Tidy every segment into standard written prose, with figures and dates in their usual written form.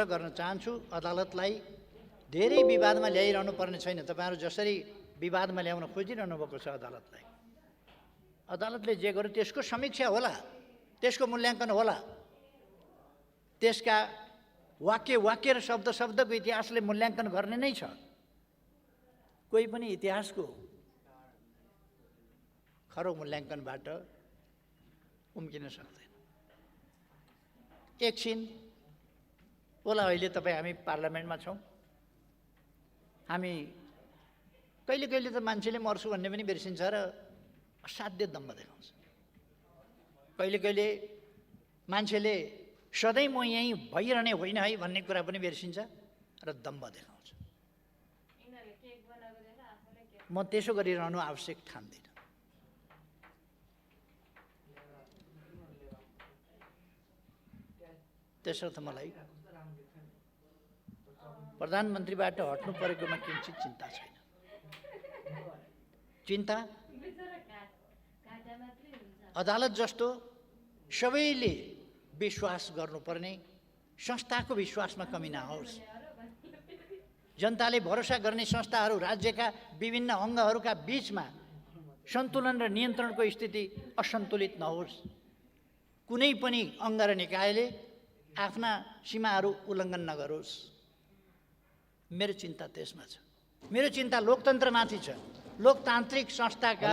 गर्न चाहन्छु अदालतलाई धेरै विवादमा ल्याइरहनु पर्ने छैन। तपाईहरु जसरी विवादमा ल्याउन खोजिरहनु भएको छ अदालतलाई, अदालतले जे गर्यो त्यसको समीक्षा होला, त्यसको मूल्याङ्कन होला, त्यसका वाक्य र शब्दको इतिहासले मूल्याङ्कन गर्ने नै छ। कोही पनि इतिहासको खरो मूल्याङ्कनबाट उम्किन सक्दैन। एकछिन होला, अहिले तपाईँ हामी पार्लियामेन्टमा छौँ, हामी कहिले कहिले त मान्छेले मर्छु भन्ने पनि बिर्सिन्छ र असाध्य दम्भ देखाउँछ। कहिले कहिले मान्छेले सधैँ म यहीँ भइरहने होइन है भन्ने कुरा पनि बिर्सिन्छ र दम्भ देखाउँछ। म त्यसो गरिरहनु आवश्यक ठान्दिनँ। त्यसर्थ मलाई प्रधानमन्त्रीबाट हट्नु परेकोमा किंचित चिन्ता छैन। चिन्ता अदालत जस्तो सबैले विश्वास गर्नुपर्ने संस्थाको विश्वासमा कमी नहोस्, जनताले भरोसा गर्ने संस्थाहरू राज्यका विभिन्न अङ्गहरूका बीचमा सन्तुलन र नियन्त्रणको स्थिति असन्तुलित नहोस्, कुनै पनि अङ्ग र निकायले आफ्ना सीमाहरू उल्लङ्घन नगरोस्। मेरो चिन्ता त्यसमा छ। मेरो चिन्ता लोकतन्त्रमाथि छ। लोकतान्त्रिक संस्थाका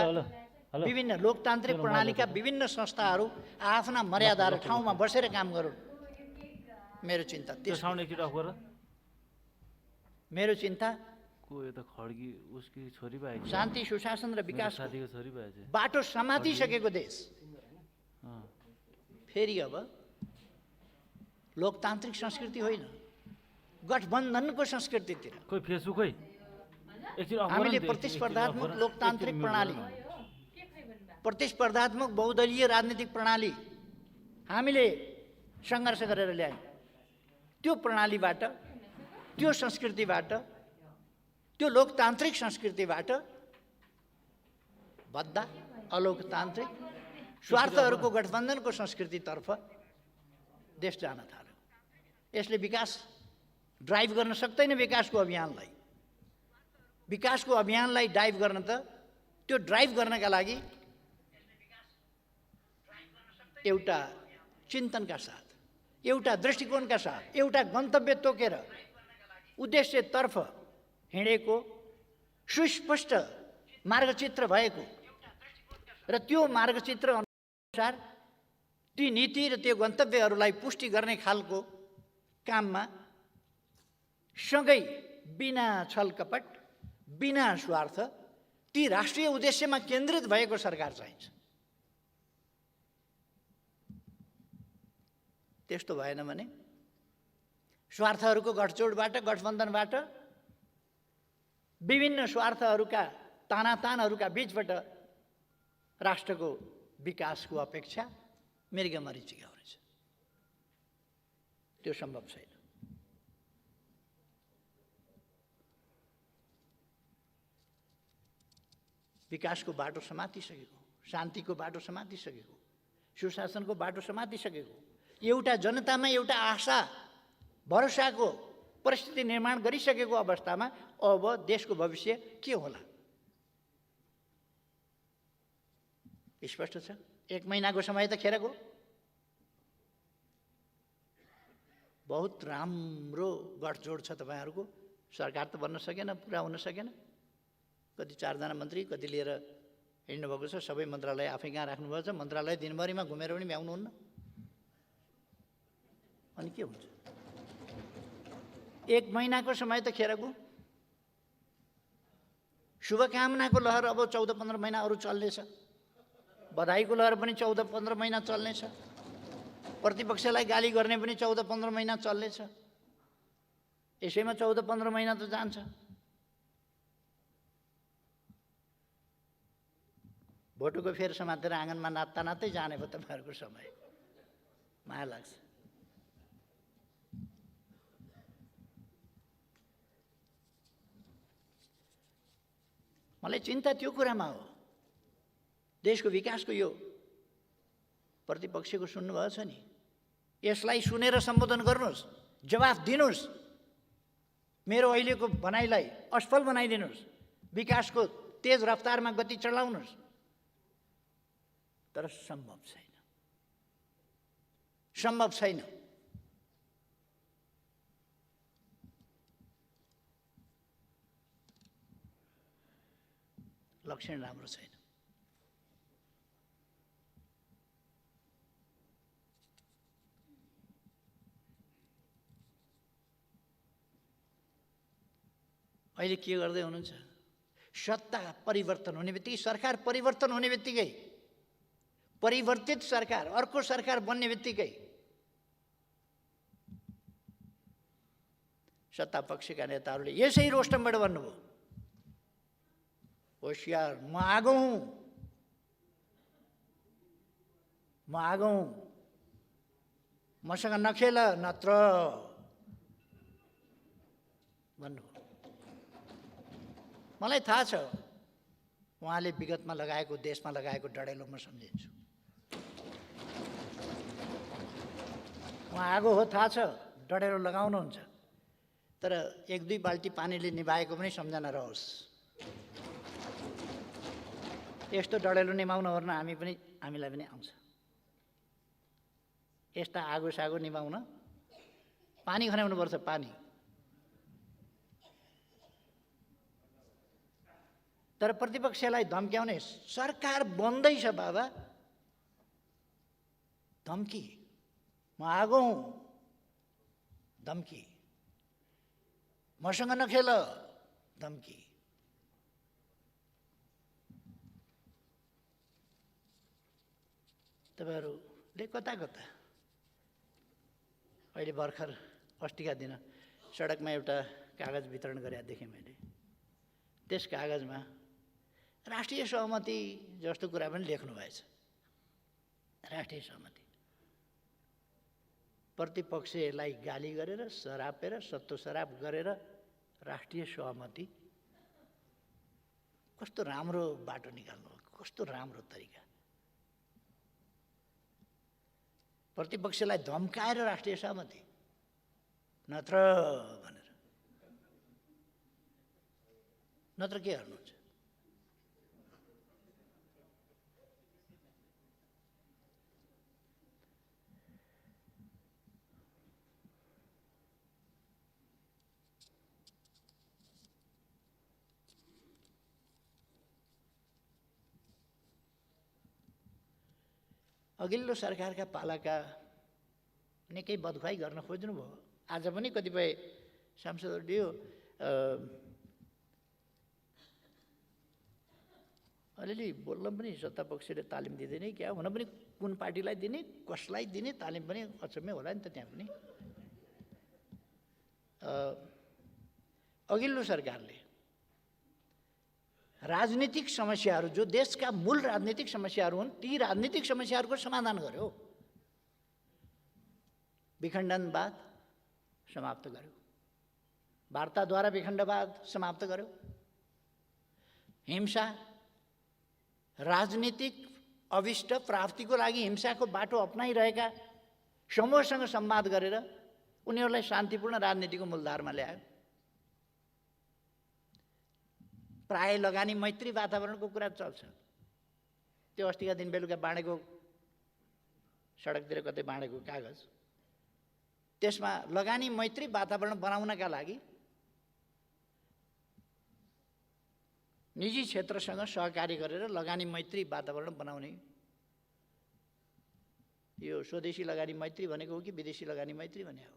विभिन्न लोकतान्त्रिक प्रणालीका विभिन्न संस्थाहरू आफ्ना मर्यादा र ठाउँमा बसेर काम गरून्। मेरो चिन्ता मेरो चिन्ता शान्ति सुशासन र विकास बाटो समातिसकेको देश फेरि अब लोकतान्त्रिक संस्कृति होइन, गठबन्धनको संस्कृतितिर हामीले प्रतिस्पर्धात्मक लोकतान्त्रिक प्रणाली, प्रतिस्पर्धात्मक बहुदलीय राजनीतिक प्रणाली हामीले सङ्घर्ष गरेर ल्यायौँ। त्यो प्रणालीबाट, त्यो संस्कृतिबाट, त्यो लोकतान्त्रिक संस्कृतिबाट बद्दा अलोकतान्त्रिक स्वार्थहरूको गठबन्धनको संस्कृतितर्फ देश जान थाल्यो। यसले विकास ड्राइभ गर्न सक्दैन। विकासको अभियानलाई ड्राइभ गर्न त त्यो ड्राइभ गर्नका लागि एउटा चिन्तनका साथ, एउटा दृष्टिकोणका साथ, एउटा गन्तव्य तोकेर उद्देश्यतर्फ हिँडेको सुस्पष्ट मार्गचित्र भएको र त्यो मार्गचित्र अनुसार ती नीति र त्यो गन्तव्यहरूलाई पुष्टि गर्ने खालको काममा सँगै बिना छलकपट, बिना स्वार्थ ती राष्ट्रिय उद्देश्यमा केन्द्रित भएको सरकार चाहिन्छ। त्यस्तो भएन भने स्वार्थहरूको गठजोडबाट, गठबन्धनबाट, विभिन्न स्वार्थहरूका तानातानहरूका बीचबाट राष्ट्रको विकासको अपेक्षा मृगमरीचिका हुनेछ। त्यो सम्भव छैन। विकासको बाटो समातिसकेको, शान्तिको बाटो समातिसकेको, सुशासनको बाटो समातिसकेको, एउटा जनतामा एउटा आशा भरोसाको परिस्थिति निर्माण गरिसकेको अवस्थामा अब देशको भविष्य के होला? स्पष्ट छ। 1 महिनाको समय त खेर गयो। बहुत राम्रो गठजोड छ तपाईहरुको। सरकार त बन्न सकेन, पुरा हुन सकेन। कति 4 जना मन्त्री कति लिएर हिँड्नु भएको छ। सबै मन्त्रालय आफै कहाँ राख्नुभएको छ। मन्त्रालय दिनभरिमा घुमेर पनि भ्याउनुहुन्न। अनि के हुन्छ? 1 महिनाको समय त खेर गयो। शुभकामनाको लहर अब 14-15 महिना अरू चल्नेछ। बधाईको लहर पनि 14-15 महिना चल्नेछ। प्रतिपक्षलाई गाली गर्ने पनि 14-15 महिना चल्नेछ। यसैमा 14-15 महिना त जान्छ। भोटोको फेर समातेर आँगनमा नाच्दै जाने भयो तपाईहरुको समय। माया लाग्छ। मलाई चिन्ता त्यो कुरामा हो। देशको विकासको यो प्रतिपक्षको सुन्नुभएको छ नि, यसलाई सुनेर सम्बोधन गर्नुहोस्। जवाफ दिनुहोस्, मेरो अहिलेको भनाइलाई असफल बनाइदिनुहोस्, विकासको तेज रफ्तारमा गति चलाउनुहोस्। तर सम्भव छैन, सम्भव छैन। लक्षण राम्रो छैन। अहिले के गर्दै हुनुहुन्छ? सत्ता परिवर्तन हुने बित्तिकै, सरकार परिवर्तन हुने बित्तिकै, परिवर्तित सरकार, अर्को सरकार बन्ने बित्तिकै सत्ता पक्षका नेताहरूले यसै रोस्टमबाट भन्नुभयो, होशियार, म आगो हुँ, म आगो हुँ, मसँग नखेल नत्र भन्नुभयो। मलाई थाहा छ उहाँले विगतमा लगाएको, देशमा लगाएको डढेलो म सम्झिन्छु। उहाँ आगो हो, थाहा छ, डढेलो लगाउनुहुन्छ, तर एक दुई बाल्टी पानीले निभाएको पनि सम्झना रहोस्। यस्तो डढेलो निभाउन ओर्न हामीलाई पनि आउँछ। यस्ता आगो सागो निभाउन पानी खनाउनुपर्छ, पानी। तर प्रतिपक्षलाई धम्क्याउने, सरकार बन्दैछ बाबा, धम्की, म आगो हुँ, धम्की, मसँग नखेल, धम्की। तपाईँहरूले कता कता, अहिले भर्खर अस्तिका दिन सडकमा एउटा कागज वितरण गरेका देखेँ मैले। त्यस कागजमा राष्ट्रिय सहमति जस्तो कुरा पनि लेख्नु भएछ। राष्ट्रिय सहमति, प्रतिपक्षलाई गाली गरेर, सरापेर, सत्तो सराप गरेर राष्ट्रिय सहमति। कस्तो राम्रो बाटो निकाल्नु, कस्तो राम्रो तरिका। प्रतिपक्षलाई धम्काएर राष्ट्रिय सहमति, नत्र भनेर, नत्र के गर्नुहुन्छ? अघिल्लो सरकारका पालाका निकै बदखुवाई गर्न खोज्नुभयो। आज पनि कतिपय सांसदहरूले यो अलिअलि बोल्न पनि सत्ता पक्षले तालिम दिँदैन क्या, हुन पनि कुन पार्टीलाई दिने, कसलाई दिने तालिम पनि अचम्मै होला नि त। त्यहाँ पनि अघिल्लो सरकारले राजनीतिक समस्याहरू, जो देशका मूल राजनीतिक समस्याहरू हुन्, ती राजनीतिक समस्याहरूको समाधान गर्यो। विखण्डनवाद समाप्त गर्यो, वार्ताद्वारा विखण्डवाद समाप्त गर्यो, हिंसा, राजनीतिक अभिष्ट प्राप्तिको लागि हिंसाको बाटो अपनाइरहेका समूहसँग संवाद गरेर उनीहरूलाई शान्तिपूर्ण राजनीतिको मूलधारमा ल्यायो। प्राय लगानी मैत्री वातावरणको कुरा चल्छ। त्यो अस्तिका दिन बेलुका बाँडेको, सडकतिर कतै बाँडेको कागज, त्यसमा लगानी मैत्री वातावरण बनाउनका लागि निजी क्षेत्रसँग सहकार्य गरेर लगानी मैत्री वातावरण बनाउने, यो स्वदेशी लगानी मैत्री भनेको हो कि विदेशी लगानी मैत्री भने हो?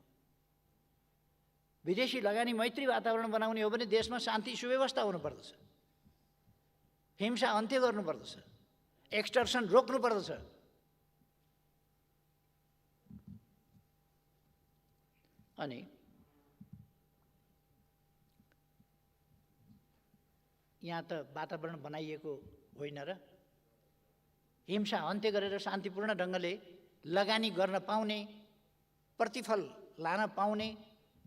विदेशी लगानी मैत्री वातावरण बनाउने हो भने देशमा शान्ति सुव्यवस्था हुनुपर्दछ, हिंसा अन्त्य गर्नुपर्दछ, एक्सटर्सन रोक्नुपर्दछ। अनि यहाँ त वातावरण बनाइएको होइन र हिंसा अन्त्य गरेर शान्तिपूर्ण ढङ्गले लगानी गर्न पाउने, प्रतिफल लान पाउने,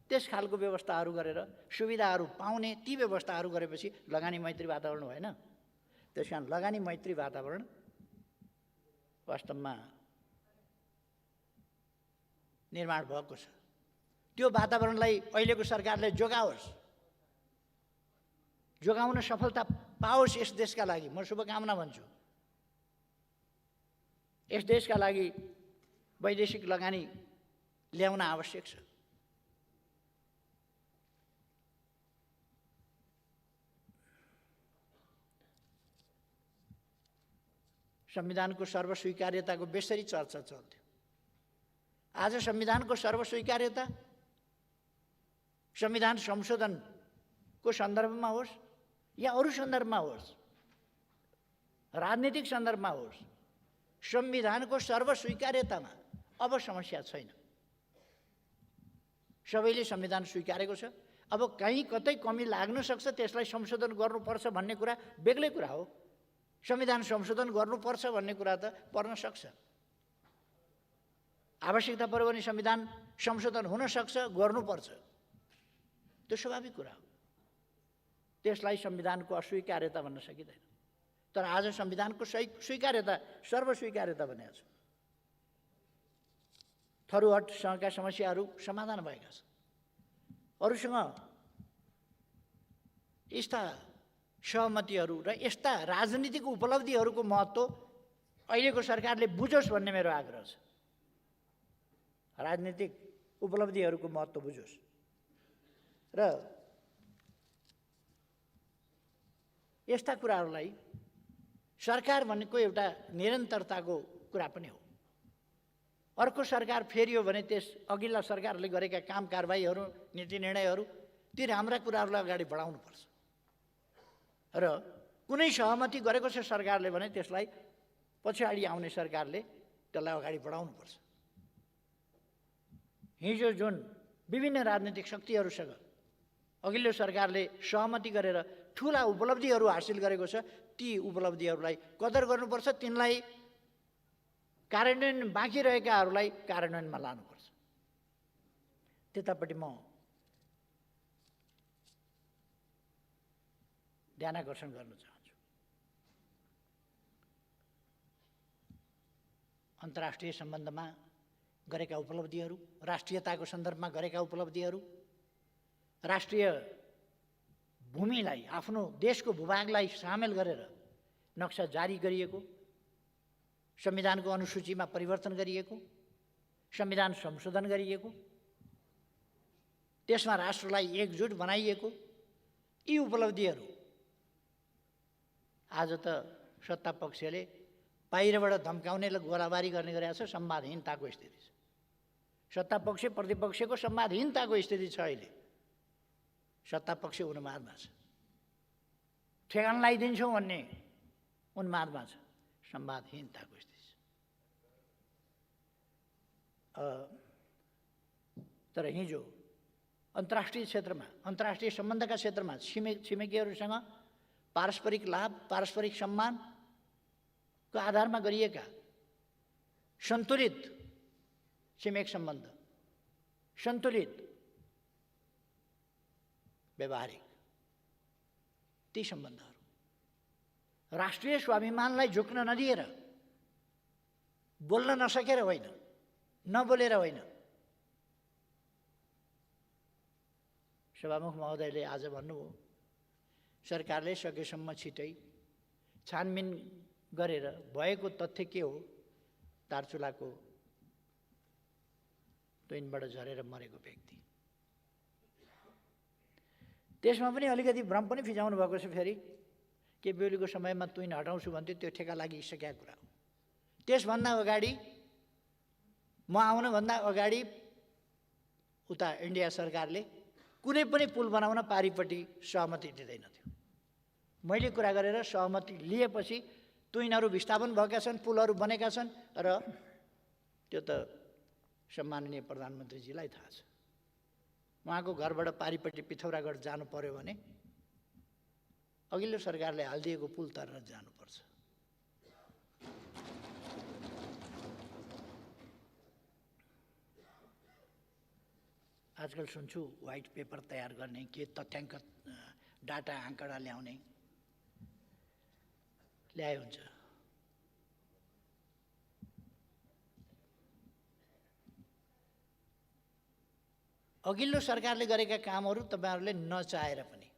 त्यस खालको व्यवस्थाहरू गरेर सुविधाहरू पाउने, ती व्यवस्थाहरू गरेपछि लगानी मैत्री वातावरण भएन। त्यस कारण लगानी मैत्री वातावरण वास्तवमा निर्माण भएको छ। त्यो वातावरणलाई अहिलेको सरकारले जोगाओस्, जोगाउन सफलता पाओस्। यस देशका लागि म शुभकामना भन्छु। यस देशका लागि वैदेशिक लगानी ल्याउन आवश्यक छ। संविधानको सर्वस्वीकार्यताको बेसरी चर्चा चल्थ्यो। आज संविधानको सर्वस्वीकार्यता संविधान संशोधनको सन्दर्भमा होस् या अरू सन्दर्भमा होस्, राजनीतिक सन्दर्भमा होस्, संविधानको सर्वस्वीकार्यतामा अब समस्या छैन। सबैले संविधान स्वीकारेको छ। अब कहीँ कतै कमी लाग्न सक्छ, त्यसलाई संशोधन गर्नुपर्छ भन्ने कुरा बेग्लै कुरा हो। संविधान संशोधन गर्नुपर्छ भन्ने कुरा त पर्न सक्छ। आवश्यकता पर्यो भने संविधान संशोधन हुन सक्छ, गर्नुपर्छ, त्यो स्वाभाविक कुरा हो। त्यसलाई संविधानको अस्वीकार्यता भन्न सकिँदैन। तर आज संविधानको स्वीकार्यता, सर्वस्वीकार्यता भनेको छ। थरूहटसँगका समस्याहरू समाधान भएका छन्। अरूसँग यस्ता सहमतिहरू र यस्ता राजनीतिक उपलब्धिहरूको महत्त्व अहिलेको सरकारले बुझोस् भन्ने मेरो आग्रह छ। राजनीतिक उपलब्धिहरूको महत्त्व बुझोस् र यस्ता कुराहरूलाई सरकार भनेको एउटा निरन्तरताको कुरा पनि हो। अर्को सरकार फेरियो भने त्यस अघिल्ला सरकारले गरेका काम कारबाहीहरू, नीति निर्णयहरू, ती राम्रा कुराहरूलाई अगाडि बढाउनुपर्छ। र कुनै सहमति गरेको छ सरकारले भने त्यसलाई पछाडि आउने सरकारले त्यसलाई अगाडि बढाउनुपर्छ। हिजो जुन विभिन्न राजनीतिक शक्तिहरूसँग अघिल्लो सरकारले सहमति गरेर ठुला उपलब्धिहरू हासिल गरेको छ, ती उपलब्धिहरूलाई कदर गर्नुपर्छ। तिनलाई कार्यान्वयन बाँकी रहेकाहरूलाई कार्यान्वयनमा लानुपर्छ। त्यतापट्टि म ध्यानाकर्षण गर्न चाहन्छु। अन्तर्राष्ट्रिय सम्बन्धमा गरेका उपलब्धिहरू, राष्ट्रियताको सन्दर्भमा गरेका उपलब्धिहरू, राष्ट्रिय भूमिलाई, आफ्नो देशको भूभागलाई सामेल गरेर नक्सा जारी गरिएको, संविधानको अनुसूचीमा परिवर्तन गरिएको, संविधान संशोधन गरिएको, त्यसमा राष्ट्रलाई एकजुट बनाइएको, यी उपलब्धिहरू आज त सत्ता पक्षले बाहिरबाट धम्काउने र गोलाबारी गर्ने गरेको छ। संवादहीनताको स्थिति छ। सत्ता पक्ष प्रतिपक्षको संवादहीनताको स्थिति छ। अहिले सत्ता पक्ष उन्मादमा छ, ठेगान लगाइदिन्छौँ भन्ने उन्मादमा छ। संवादहीनताको स्थिति छ। तर हिजो अन्तर्राष्ट्रिय क्षेत्रमा, अन्तर्राष्ट्रिय सम्बन्धका क्षेत्रमा छिमेकीहरूसँग पारस्परिक लाभ, पारस्परिक सम्मानको आधारमा गरिएका सन्तुलित छिमेक सम्बन्ध, सन्तुलित व्यवहारिक ती सम्बन्धहरू राष्ट्रिय स्वाभिमानलाई झुक्न नदिएर, बोल्न नसकेर होइन, नबोलेर होइन। सभामुख महोदयले आज भन्नुभयो, सरकारले सकेसम्म छिटै छानबिन गरेर भएको तथ्य के हो, दार्चुलाको तुइनबाट झरेर मरेको व्यक्ति, त्यसमा पनि अलिकति भ्रम पनि फिजाउनु भएको छ। फेरि के बेहुलीको समयमा तुइन हटाउँछु भन्थ्यो, त्यो ठेका लागिसकेका कुरा हो। त्यसभन्दा अगाडि, म आउनुभन्दा अगाडि उता इन्डिया सरकारले कुनै पनि पुल बनाउन पारिपट्टि सहमति दिँदैनथ्यो। मैले कुरा गरेर सहमति लिएपछि तुइनहरू विस्थापन भएका छन्, पुलहरू बनेका छन् र त्यो त सम्माननीय प्रधानमन्त्रीजीलाई थाहा छ। उहाँको घरबाट पारिपट्टि पिथौरागढ जानु पर्यो भने अघिल्लो सरकारले हालिदिएको पुल तरेर जानुपर्छ। आजकल सुन्छु व्हाइट पेपर तयार गर्ने, के तथ्याङ्क डाटा आँकडा ल्याउने, ल्याए हुन्छ। अघिल्लो सरकारले गरेका कामहरू तपाईँहरूले नचाहेर पनि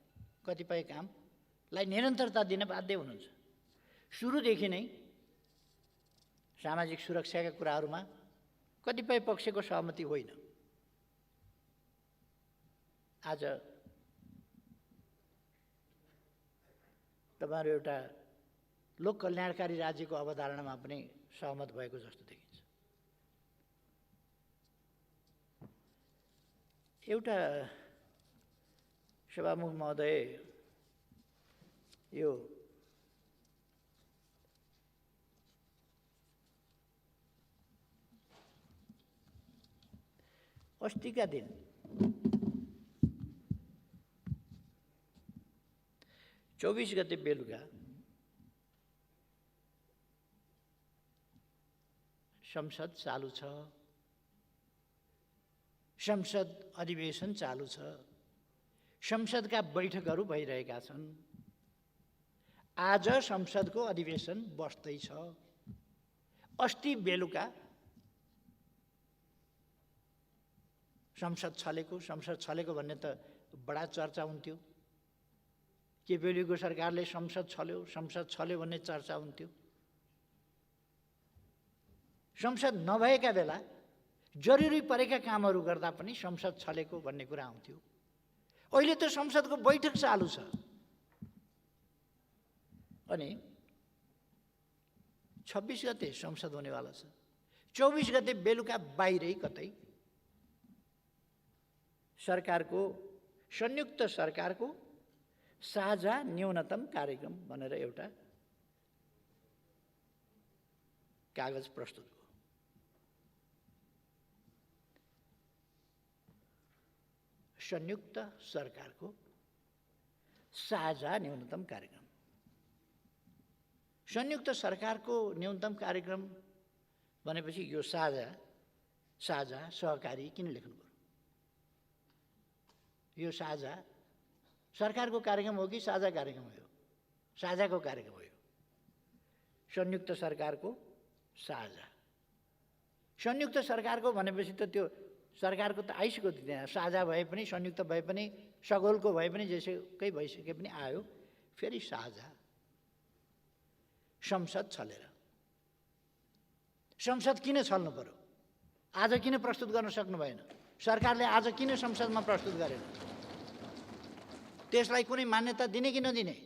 कतिपय कामलाई निरन्तरता दिन बाध्य हुनुहुन्छ। सुरुदेखि नै सामाजिक सुरक्षाका कुराहरूमा कतिपय पक्षको सहमति होइन। आज तपाईँहरू एउटा लोक कल्याणकारी राज्यको अवधारणामा पनि सहमत भएको जस्तो देखिन्छ। एउटा सभामुख महोदय यो अस्तिका दिन चौबीस गते बेलुका संसद चालू छ, संसद अधिवेशन चालू छ, संसदका बैठकहरू भइरहेका छन्। आज संसदको अधिवेशन बस्दैछ। अस्ति बेलुका संसद छलेको भन्ने त बडा चर्चा हुन्थ्यो। केपिओलीको सरकारले संसद छल्यो भन्ने चर्चा हुन्थ्यो। संसद नभएका बेला जरुरी परेका कामहरू गर्दा पनि संसद छलेको भन्ने कुरा आउँथ्यो। अहिले त संसदको बैठक चालू छ अनि 26 गते संसद हुनेवाला छ। 24 गते बेलुका बाहिरै कतै संयुक्त सरकारको साझा न्यूनतम कार्यक्रम भनेर एउटा कागज प्रस्तुत भयो। संयुक्त सरकारको साझा न्यूनतम कार्यक्रम। संयुक्त सरकारको न्यूनतम कार्यक्रम भनेपछि यो साझा सहकारी किन लेख्नु पर्यो? यो साझा सरकारको कार्यक्रम हो कि साझा कार्यक्रम हो? साझाको कार्यक्रम हो। संयुक्त सरकारको साझा। संयुक्त सरकारको भनेपछि त त्यो सरकारको त आइसक्यो त्यहाँ। साझा भए पनि संयुक्त भए पनि सगोलको भए पनि जेसुकै भइसके पनि आयो फेरि साझा। संसद छलेर। संसद किन छल्नु पर्यो? आज किन प्रस्तुत गर्न सक्नु भएन? सरकारले आज किन संसदमा प्रस्तुत गरेन? त्यसलाई कुनै मान्यता दिने कि नदिने?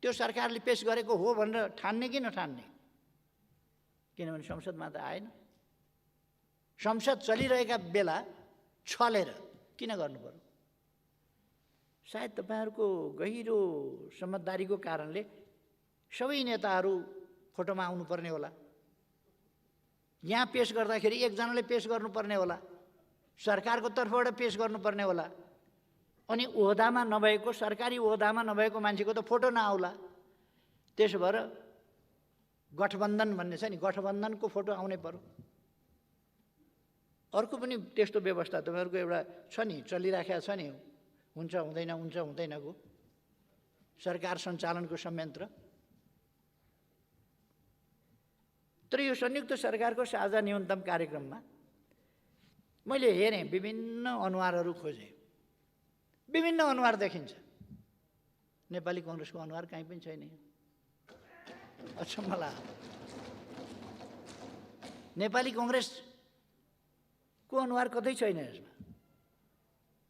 त्यो सरकारले पेश गरेको हो भनेर ठान्ने कि नठान्ने? किनभने संसदमा त आएन। संसद चलिरहेका बेला छलेर किन गर्नु पर्यो? सायद तपाईहरुको गहिरो समझदारीको कारणले सबै नेताहरू फोटोमा आउनुपर्ने होला। यहाँ पेश गर्दाखेरि एकजनाले पेश गर्नुपर्ने होला, सरकारको तर्फबाट पेश गर्नुपर्ने होला। अनि ओहदामा नभएको, सरकारी ओहदामा नभएको मान्छेको त फोटो नआउला। त्यसो भएर गठबन्धन भन्ने छ नि, गठबन्धनको फोटो आउनै पर्यो। अर्को पनि त्यस्तो व्यवस्था तपाईहरुको एउटा छ नि, चलिराखेको छ नि, हुन्छ हुँदैनको सरकार सञ्चालनको संयन्त्र। तर यो संयुक्त सरकारको साझा न्यूनतम कार्यक्रममा मैले हेरेँ, विभिन्न अनुहारहरू खोजेँ। विभिन्न अनुहार देखिन्छ। नेपाली कांग्रेसको अनुहार कहीँ पनि छैन। अचम्म लाग्यो। नेपाली कांग्रेसको अनुहार कतै छैन यसमा।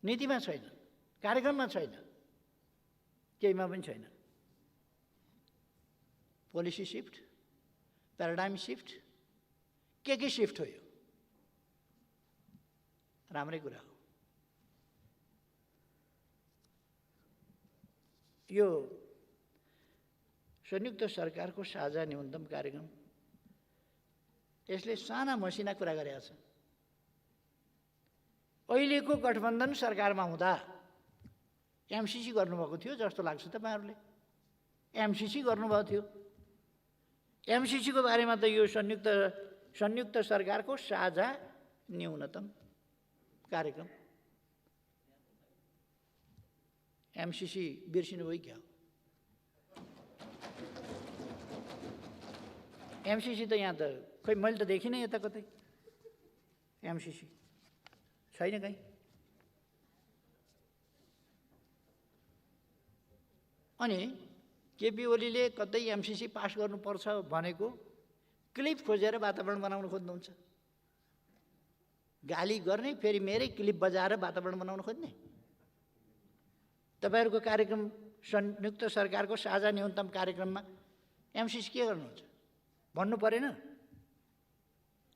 नीतिमा छैन, कार्यक्रममा छैन, केहीमा पनि छैन। पोलिसी शिफ्ट, प्याराडाइम शिफ्ट, के शिफ्ट हो? यो राम्रै कुरा हो। यो संयुक्त सरकारको साझा न्यूनतम कार्यक्रम यसले साना मसिना कुरा गरेको छ। अहिलेको गठबन्धन सरकारमा हुँदा एमसीसी गर्नुभएको थियो जस्तो लाग्छ तपाईहरुले। एमसीसी गर्नुभएको थियो। एमसीसी को बारेमा त यो संयुक्त सरकारको साझा न्यूनतम कार्यक्रम। एमसीसी बिर्सिनु भयो क्या? एमसीसी त यहाँ त खै मैले त देखिनँ यता कतै। एमसीसी छैन कहीँ। अनि केपी ओलीले कतै एमसिसी पास गर्नुपर्छ भनेको क्लिप खोजेर वातावरण बनाउन खोज्नुहुन्छ। गाली गर्ने फेरि मेरै क्लिप बजाएर वातावरण बनाउन खोज्ने। तपाईहरुको कार्यक्रम संयुक्त सरकारको साझा न्यूनतम कार्यक्रममा एमसिसी के गर्नुहुन्छ भन्नु परेन?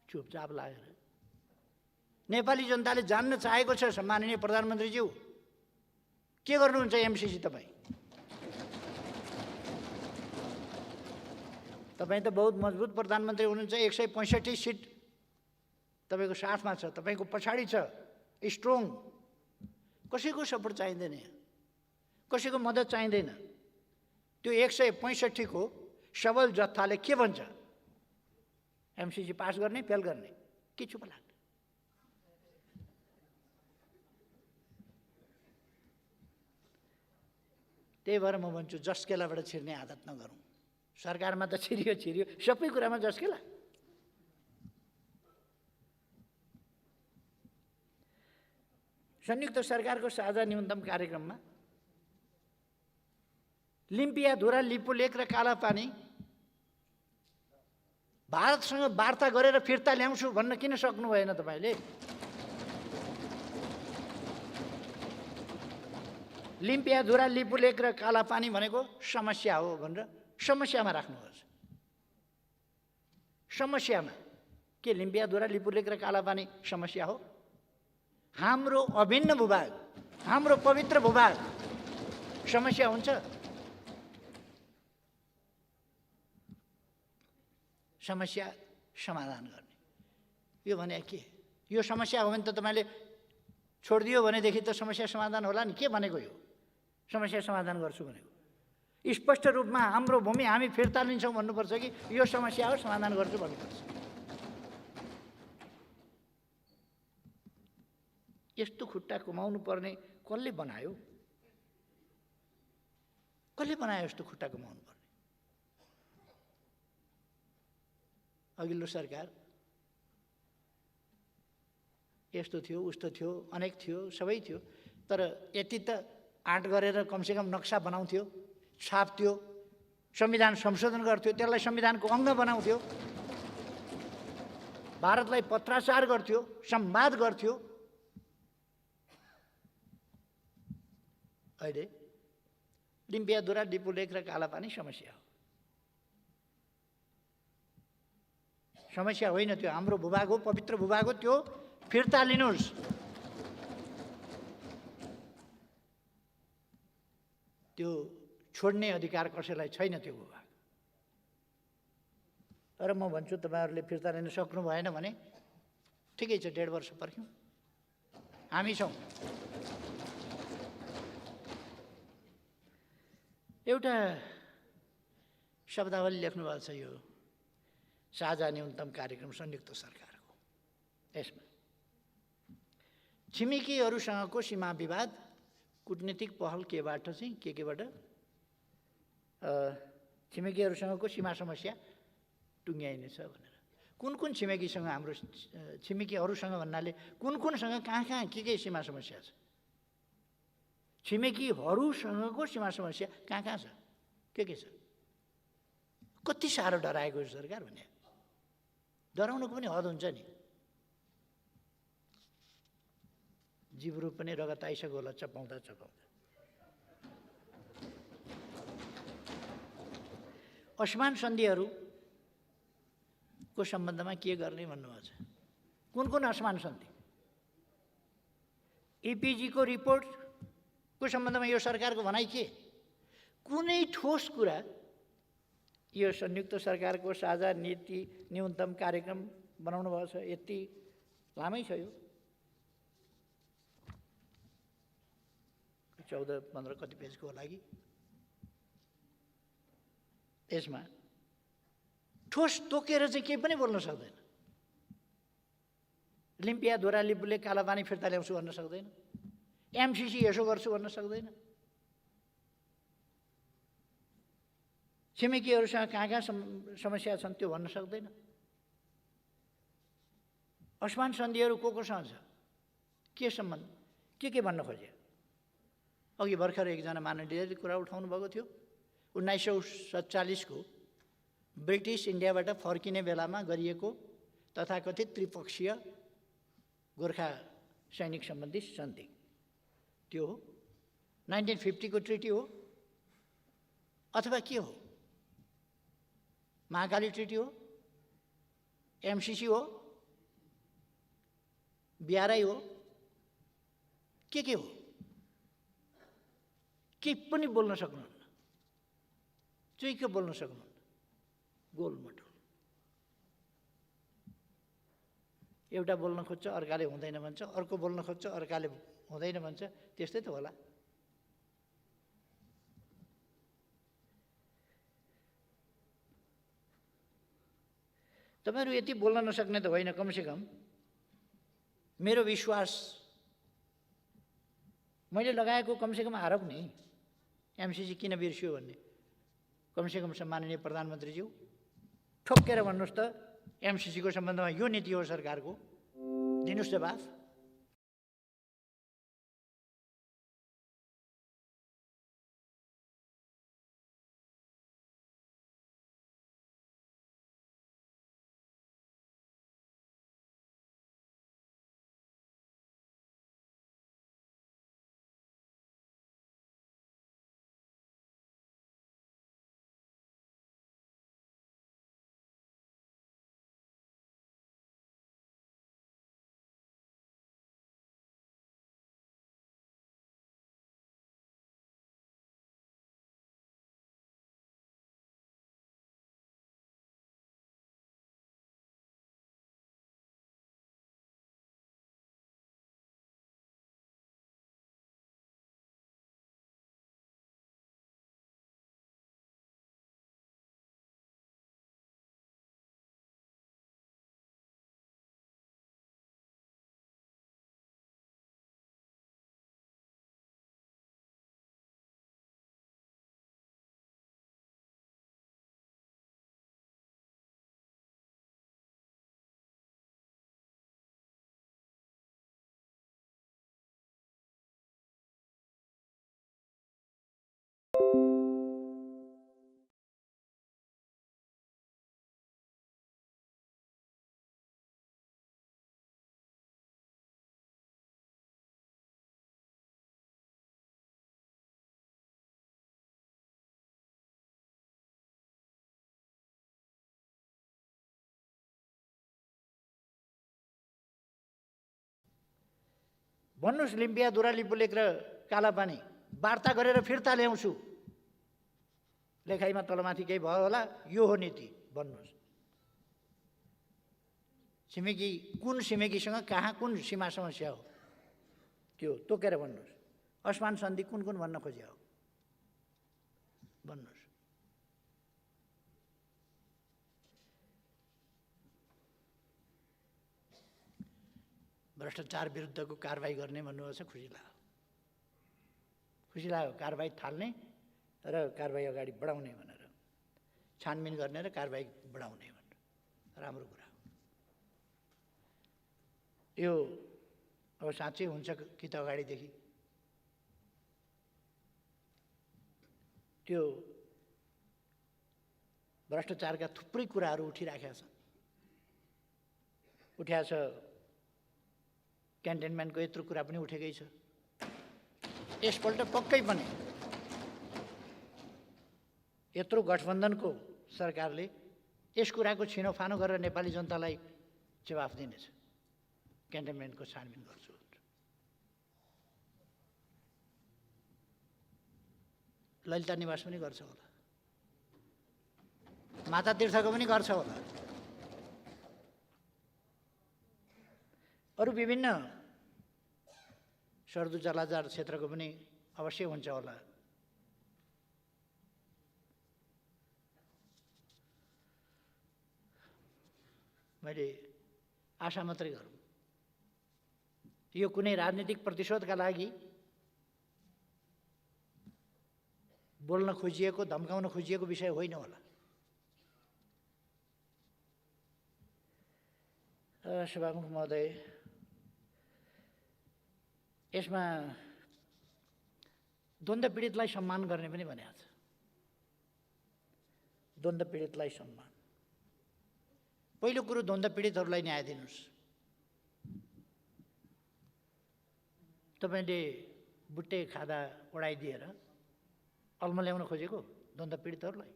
चुपचाप लागेर नेपाली जनताले जान्न चाहेको छ सम्माननीय प्रधानमन्त्रीज्यू के गर्नुहुन्छ एमसिसी तपाई? तपाई त बहुत मजबुत प्रधानमन्त्री हुनुहुन्छ। 165 सिट तपाईको साथमा छ, तपाईको पछाडी छ, स्ट्रङ। कसैको सपोर्ट चाहिँदैन, कसैको मद्दत चाहिँदैन। त्यो 165 को सबल जत्थाले के भन्छ? एमसिसी पास गर्ने फेल गर्ने के चुप लाग्छ? त्यही भएर म भन्छु जस्केलाबाट छिर्ने आदत नगरौँ। सरकारमा त छिरियो सबै कुरामा जस्केला। संयुक्त सरकारको साझा न्यूनतम कार्यक्रममा लिम्पियाधुरा, लिपुलेक र कालापानी भारतसँग वार्ता गरेर फिर्ता ल्याउँछु भन्न किन सक्नु भएन तपाईले? लिम्पियाधुरा, लिपुलेक र कालापानी भनेको समस्या हो भनेर समस्यामा राख्नुहोस्। समस्यामा के लिम्पियाधुरा, लिपुलेक र कालापानी समस्या हो? हाम्रो अभिन्न भूभाग, हाम्रो पवित्र भूभाग समस्या हुन्छ? समस्या समाधान गर्ने यो भने के? यो समस्या हो भने त तपाईले छोडिदियो भनेदेखि त समस्या समाधान होला नि। के भनेको यो समस्या समाधान गर्छु भनेको? स्पष्ट रूपमा हाम्रो भूमि हामी फिर्ता लिन्छौँ भन्नुपर्छ कि यो समस्या हो समाधान गर्छु भन्नुपर्छ? यस्तो खुट्टा कमाउनु पर्ने कसले बनायो? कसले बनायो यस्तो खुट्टा कमाउनु पर्ने? अघिल्लो सरकार यस्तो थियो, उस्तो थियो, अनेक थियो, सबै थियो। तर यति त आँट गरेर कमसेकम नक्सा बनाउँथ्यो, छाप्थ्यो, संविधान संशोधन गर्थ्यो, त्यसलाई संविधानको अङ्ग बनाउँथ्यो, भारतलाई पत्राचार गर्थ्यो, संवाद गर्थ्यो। अहिले लिम्पियाधुरा, लिपुलेक र कालापानी समस्या हो। समस्या होइन, त्यो हाम्रो भूभाग हो, पवित्र भूभाग हो। त्यो फिर्ता लिनुहोस्। त्यो छोड्ने अधिकार कसैलाई छैन त्यो भूभाग। तर म भन्छु तपाईहरुले फिर्ता लिन सक्नु भएन भने ठिकै छ, 1.5 वर्ष पर्ख्यौँ, हामी छौँ। एउटा शब्दावली लेख्नु भएको छ यो साझा न्यूनतम कार्यक्रम संयुक्त सरकारको। यसमा छिमेकीहरूसँगको सीमा विवाद कूटनीतिक पहल केबाट चाहिँ केबाट छिमेकीहरूसँगको सीमा समस्या टुङ्ग्याइनेछ भनेर। कुन कुन छिमेकीसँग हाम्रो छिमेकीहरूसँग भन्नाले कुन कुनसँग कहाँ के सीमा समस्या छ? छिमेकीहरूसँगको सीमा समस्या कहाँ छ? के छ? कति साह्रो डराएको सरकार भने डराउनुको पनि हद हुन्छ नि। जिब्रो पनि रगत आइसक्यो होला चपाउँदा चपाउँदा। असमान सन्धिहरूको सम्बन्धमा के गर्ने भन्नुभएको छ? कुन कुन असमान सन्धि? इपिजीको रिपोर्टको सम्बन्धमा यो सरकारको भनाइ के? कुनै ठोस कुरा यो संयुक्त सरकारको साझा नीति न्यूनतम कार्यक्रम बनाउनु भएको छ। यति लामै छ यो, 14-15 कति पेजको होला कि। यसमा ठोस तोकेर चाहिँ केही पनि बोल्न सक्दैन। लिम्पियाधुरा, लिपुलेक, कालापानी फिर्ता ल्याउँछु भन्न सक्दैन। एमसिसी यसो गर्छु भन्न सक्दैन। छिमेकीहरूसँग कहाँ समस्या छन् त्यो भन्न सक्दैन। असमान सन्धिहरू कोसँग छ? के सम्बन्ध? के भन्न खोजे? अघि भर्खर एकजना माननीयले कुरा उठाउनु भएको थियो। 1947 को ब्रिटिस इन्डियाबाट फर्किने बेलामा गरिएको तथाकथित त्रिपक्षीय गोर्खा सैनिक सम्बन्धी सन्धि त्यो हो। 1950 को ट्रिटी हो अथवा के हो? महाकाली ट्रिटी हो, एमसीसी हो, बीआरआई हो, के हो? के पनि बोल्न सक्नुहुन्न, चुइक बोल्न सक्नुहुन्न, गोलमटोल। एउटा बोल्न खोज्छ अर्काले हुँदैन भन्छ, अर्को बोल्न खोज्छ अर्काले हुँदैन भन्छ, त्यस्तै त होला। तपाईहरु यति बोल्न नसक्ने त होइन, कमसेकम मेरो विश्वास मैले लगाएको कमसेकम आरोप नि एमसीसी किन बिर्सियो भन्ने, कमसेकम सम्माननीय प्रधानमन्त्रीज्यू ठोक्केर भन्नुस् त एमसीसी को सम्बन्धमा यो नीति हो सरकारको, दिनुस् जवाफ। भन्नुस् लिम्पिया दुराली बुलेक र कालापानी वार्ता गरेर फिर्ता ल्याउँछु, लेखाइमा तलमाथि केही भयो होला, यो हो नीति भन्नुस्। छिमेकी कुन छिमेकीसँग कहाँ कुन सीमा समस्या हो त्यो तोकेर भन्नुस्। असमान सन्धि कुन कुन भन्न खोज्या हो भन्नुस्। भ्रष्टाचार विरुद्धको कारबाही गर्ने भन्नुभएको छ, खुसी लाग्यो। कारबाही थाल्ने र कारबाही अगाडि बढाउने भनेर, छानबिन गर्ने र कारबाही बढाउने भनेर राम्रो कुरा हो। यो अब साँच्चै हुन्छ कि त अगाडिदेखि त्यो भ्रष्टाचारका थुप्रै कुराहरू उठिराखेका छन्। उठ्या छ, क्यान्टनमेन्टको यत्रो कुरा पनि उठेकै छ। यसपल्ट पक्कै पनि यत्रो गठबन्धनको सरकारले यस कुराको छिनोफानो गरेर नेपाली जनतालाई जवाफ दिनेछ। क्यान्टनमेन्टको छानबिन गर्छु। ललिता निवास पनि गर्छ होला, माता तीर्थको पनि गर्छ होला, अरू विभिन्न सर्दु जलाजार क्षेत्रको पनि अवश्य हुन्छ होला। मैले आशा मात्रै गरौँ, यो कुनै राजनीतिक प्रतिशोधका लागि बोल्न खोजिएको, धम्काउन खोजिएको विषय होइन होला। सभामुख महोदय, यसमा द्वन्द्व पीडितलाई सम्मान गर्ने पनि भनेको छ। द्वन्द्व पीडितलाई सम्मान। पहिलो कुरो द्वन्द्व पीडितहरूलाई न्याय दिनुस्। तपाईले बुट्टे खादा उडाइदिएर अल्मल्याउन खोजेको द्वन्द्व पीडितहरूलाई?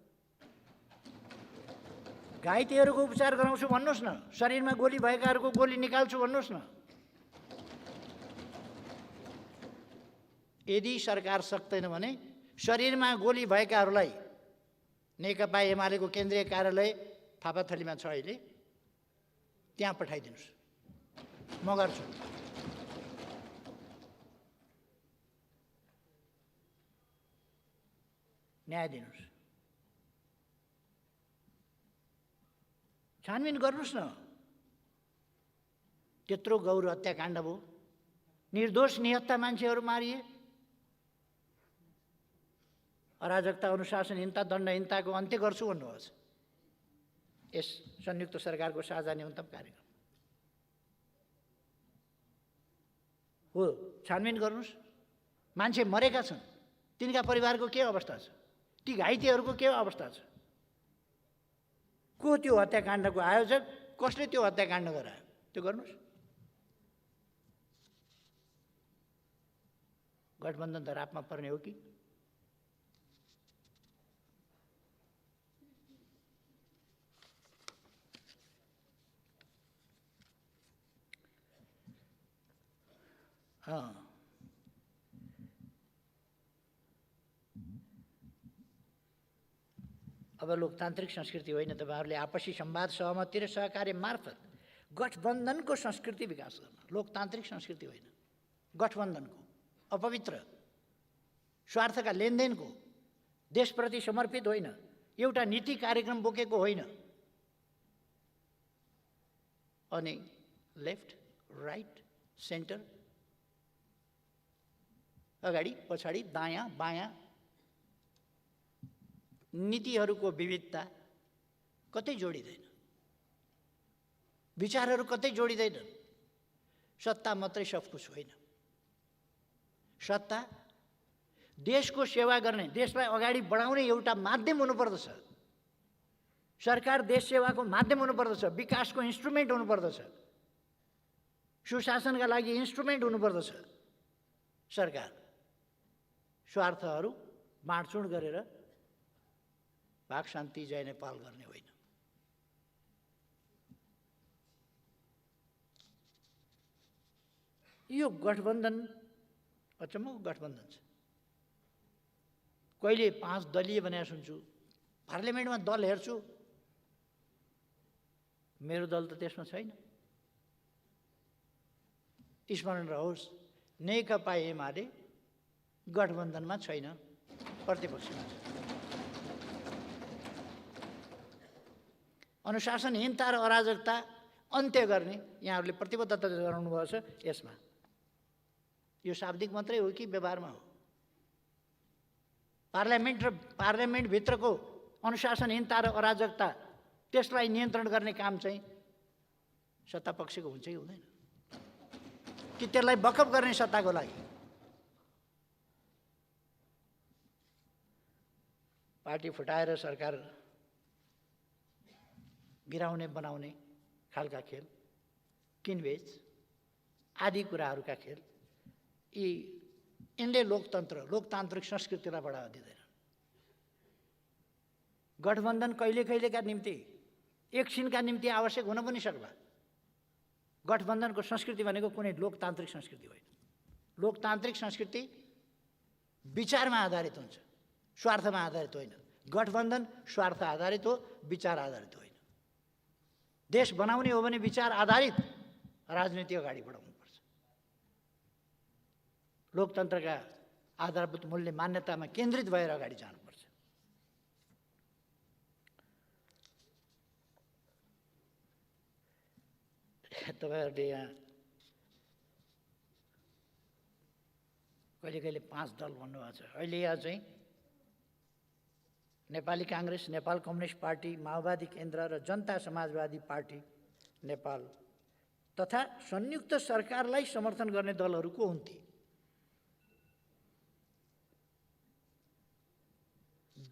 घाइतेहरूको उपचार गराउँछु भन्नुहोस् न, शरीरमा गोली भएकाहरूको गोली निकाल्छु भन्नुहोस् न। यदि सरकार सक्दैन भने शरीरमा गोली भएकाहरूलाई नेकपा एमालेको केन्द्रीय कार्यालय थापाथलीमा छ अहिले, त्यहाँ पठाइदिनुस्, म गर्छु। न्याय दिनुस्, छानबिन गर्नुस् न। त्यत्रो गौर हत्याकाण्ड भयो, निर्दोष निहत्था मान्छेहरू मारिए। अराजकता, अनुशासनहीनता, दण्डहीनताको अन्त्य गर्छु भन्नुभएको छ यस संयुक्त सरकारको साझा न्यूनतम कार्यक्रम हो। छानबिन गर्नुस्। मान्छे मरेका छन्, तिनका परिवारको के अवस्था छ, ती घाइतेहरूको के अवस्था छ, को त्यो हत्याकाण्डको आयोजक, कसले त्यो हत्याकाण्ड गरायो, त्यो गर्नुस्। गठबन्धन धरापमा पर्ने हो कि? अब लोकतान्त्रिक संस्कृति होइन, तपाईहरुले आपसी संवाद, सहमति र सहकार्य मार्फत गठबन्धनको संस्कृति विकास गर्न। लोकतान्त्रिक संस्कृति होइन, गठबन्धनको, अपवित्र, स्वार्थका लेनदेनको, देशप्रति समर्पित होइन, एउटा नीति कार्यक्रम बोकेको होइन। अनि लेफ्ट, राइट, सेन्टर, अगाडि पछाडि, दायाँ बायाँ नीतिहरूको विविधता कतै जोडिँदैन, विचारहरू कतै जोडिँदैन। सत्ता मात्रै सब कुछ होइन। सत्ता देशको सेवा गर्ने, देशलाई अगाडि बढाउने एउटा माध्यम हुनुपर्दछ। सरकार देश सेवाको माध्यम हुनुपर्दछ, विकासको इन्स्ट्रुमेन्ट हुनुपर्दछ, सुशासनका लागि इन्स्ट्रुमेन्ट हुनुपर्दछ। सरकार स्वार्थहरू बाँडचुँड गरेर भाग शान्ति जय नेपाल गर्ने होइन। यो गठबन्धन अचम्मको गठबन्धन छ। कहिले 5 दलीय भनेर सुन्छु, पार्लियामेन्टमा दल हेर्छु, मेरो दल त त्यसमा छैन। स्मरण रहोस्, नेकपा एमाले गठबन्धनमा छैन, प्रतिपक्षमा छ। अनुशासनहीनता र अराजकता अन्त्य गर्ने यहाँहरूले प्रतिबद्धता जनाउनु भएको छ यसमा। यो शाब्दिक मात्रै हो कि व्यवहारमा हो? पार्लियामेन्ट र पार्लियामेन्टभित्रको अनुशासनहीनता र अराजकता, त्यसलाई नियन्त्रण गर्ने काम चाहिँ सत्तापक्षको हुन्छ कि हुँदैन? कि त्यसलाई बखप गर्ने सत्ताको लागि? पार्टी फुटाएर सरकार गिराउने बनाउने खालका खेल, किनबेच आदि कुराहरूका खेल, यिनले लोकतान्त्रिक संस्कृतिलाई बढावा दिँदैन। गठबन्धन कहिले कहिलेका निम्ति, एकछिनका निम्ति आवश्यक हुन पनि सक्ला। गठबन्धनको संस्कृति भनेको कुनै लोकतान्त्रिक संस्कृति होइन। लोकतान्त्रिक संस्कृति विचारमा आधारित हुन्छ, स्वार्थमा आधारित होइन। गठबन्धन स्वार्थ आधारित हो, विचार आधारित होइन। देश बनाउने हो भने विचार आधारित राजनीति अगाडि बढाउनुपर्छ। लोकतन्त्रका आधारभूत मूल्य मान्यतामा केन्द्रित भएर अगाडि जानुपर्छ। तपाईहरुले यहाँ कहिले कहिले 5 दल भन्नुभएको छ। अहिले यहाँ चाहिँ नेपाली कांग्रेस, नेपाल कम्युनिस्ट पार्टी, माओवादी केन्द्र र जनता समाजवादी पार्टी नेपाल तथा संयुक्त सरकारलाई समर्थन गर्ने दलहरू को हुन् ती?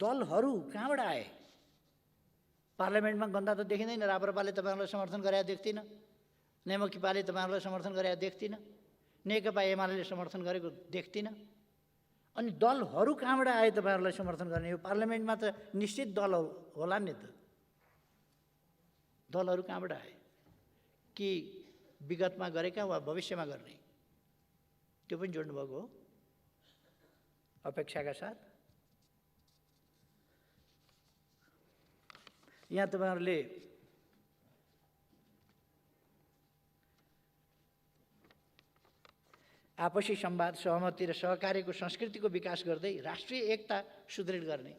दलहरू कहाँबाट आए? पार्लियामेन्टमा गन्दा त देखिँदैन। राप्रपाले तपाईँहरूलाई समर्थन गरेर देख्दिनँ, नेमकिपाले तपाईँहरूलाई समर्थन गरेर देख्दिनँ, नेकपा एमाले समर्थन गरेको देख्दिनँ। अनि दलहरू कहाँबाट आए तपाईँहरूलाई समर्थन गर्ने? यो पार्लियामेन्टमा त निश्चित दल होला नि त। दलहरू कहाँबाट आए? कि विगतमा गरेका वा भविष्यमा गर्ने? त्यो पनि जोड्नुभएको हो अपेक्षाका साथ। यहाँ तपाईँहरूले आपसी संवाद, सहमति र सहकार्यको संस्कृतिको विकास गर्दै राष्ट्रिय एकता सुदृढ गर्ने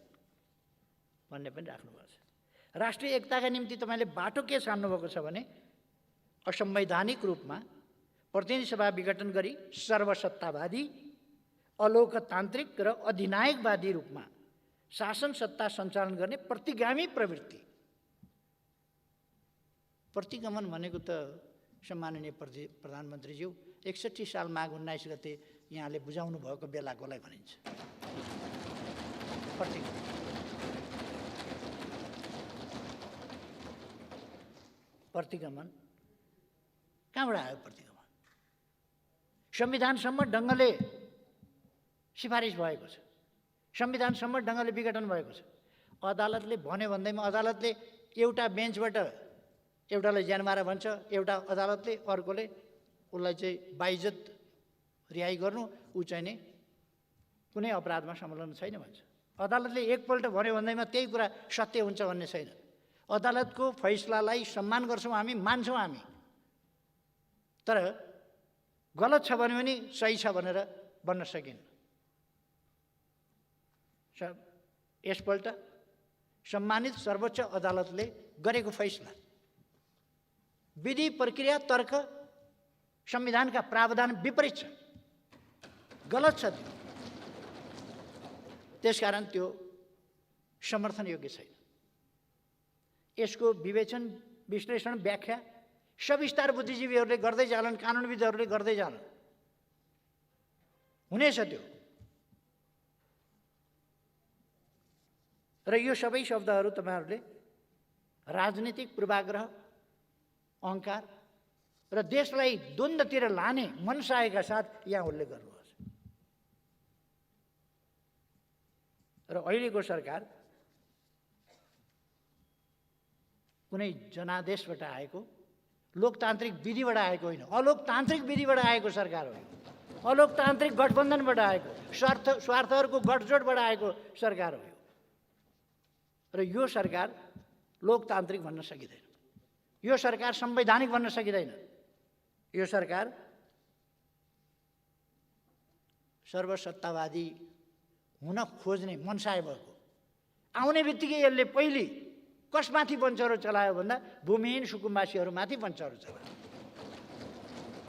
भन्ने पनि राख्नुभएको छ। राष्ट्रिय एकताका निम्ति तपाईँले बाटो के छान्नुभएको छ भने असंवैधानिक रूपमा प्रतिनिधि सभा विघटन गरी सर्वसत्तावादी, अलोकतान्त्रिक र अधिनायकवादी रूपमा शासन सत्ता सञ्चालन गर्ने प्रतिगामी प्रवृत्ति। प्रतिगमन भनेको त सम्माननीय प्रधानमन्त्रीज्यू 61 साल माघ 19 गते यहाँले बुझाउनु भएको बेलाकोलाई भनिन्छ प्रतिगमन। प्रतिगमन कहाँबाट आयो? प्रतिगमन संविधानसम्म ढङ्गले सिफारिस भएको छ, संविधानसम्म ढङ्गले विघटन भएको छ। अदालतले भन्यो भन्दैमा अदालतले एउटा बेन्चबाट एउटालाई ज्यानमारा भन्छ, एउटा अदालतले अर्कोले उसलाई चाहिँ बाइज्जत रिहाई गर्नु, ऊ चाहिँ नि कुनै अपराधमा संलग्न छैन भन्छ। अदालतले एकपल्ट भन्यो भन्दैमा त्यही कुरा सत्य हुन्छ भन्ने छैन। अदालतको फैसलालाई सम्मान गर्छौँ हामी, मान्छौँ हामी, तर गलत छ भन्यो भने सही छ भनेर भन्न सकिन्न। यसपल्ट सम्मानित सर्वोच्च अदालतले गरेको फैसला विधि, प्रक्रिया, तर्क, संविधानका प्रावधान विपरीत छ, गलत छ त्यो। त्यसकारण त्यो समर्थन योग्य छैन। यसको विवेचन, विश्लेषण, व्याख्या सविस्तार बुद्धिजीवीहरूले गर्दै जालान्, कानुनविदहरूले गर्दै जालान्, हुनेछ त्यो। र यो सबै शब्दहरू तपाईँहरूले राजनीतिक पूर्वाग्रह, अहङ्कार र देशलाई द्वन्द्वतिर लाने मनसायका साथ यहाँ उल्लेख गर्नुहोस्। र अहिलेको सरकार कुनै जनादेशबाट आएको, लोकतान्त्रिक विधिबाट आएको होइन, अलोकतान्त्रिक विधिबाट आएको सरकार हो। अलोकतान्त्रिक गठबन्धनबाट आएको, स्वार्थहरूको गठजोडबाट आएको सरकार हो। र यो सरकार लोकतान्त्रिक भन्न सकिँदैन, यो सरकार संवैधानिक भन्न सकिँदैन, यो सरकार सर्वसत्तावादी हुन खोज्ने मनसाय भएको। आउने बित्तिकै यसले पहिले कसमाथि पञ्चरो चलायो भन्दा भूमिहीन सुकुम्बासीहरूमाथि पञ्चरो चलायो।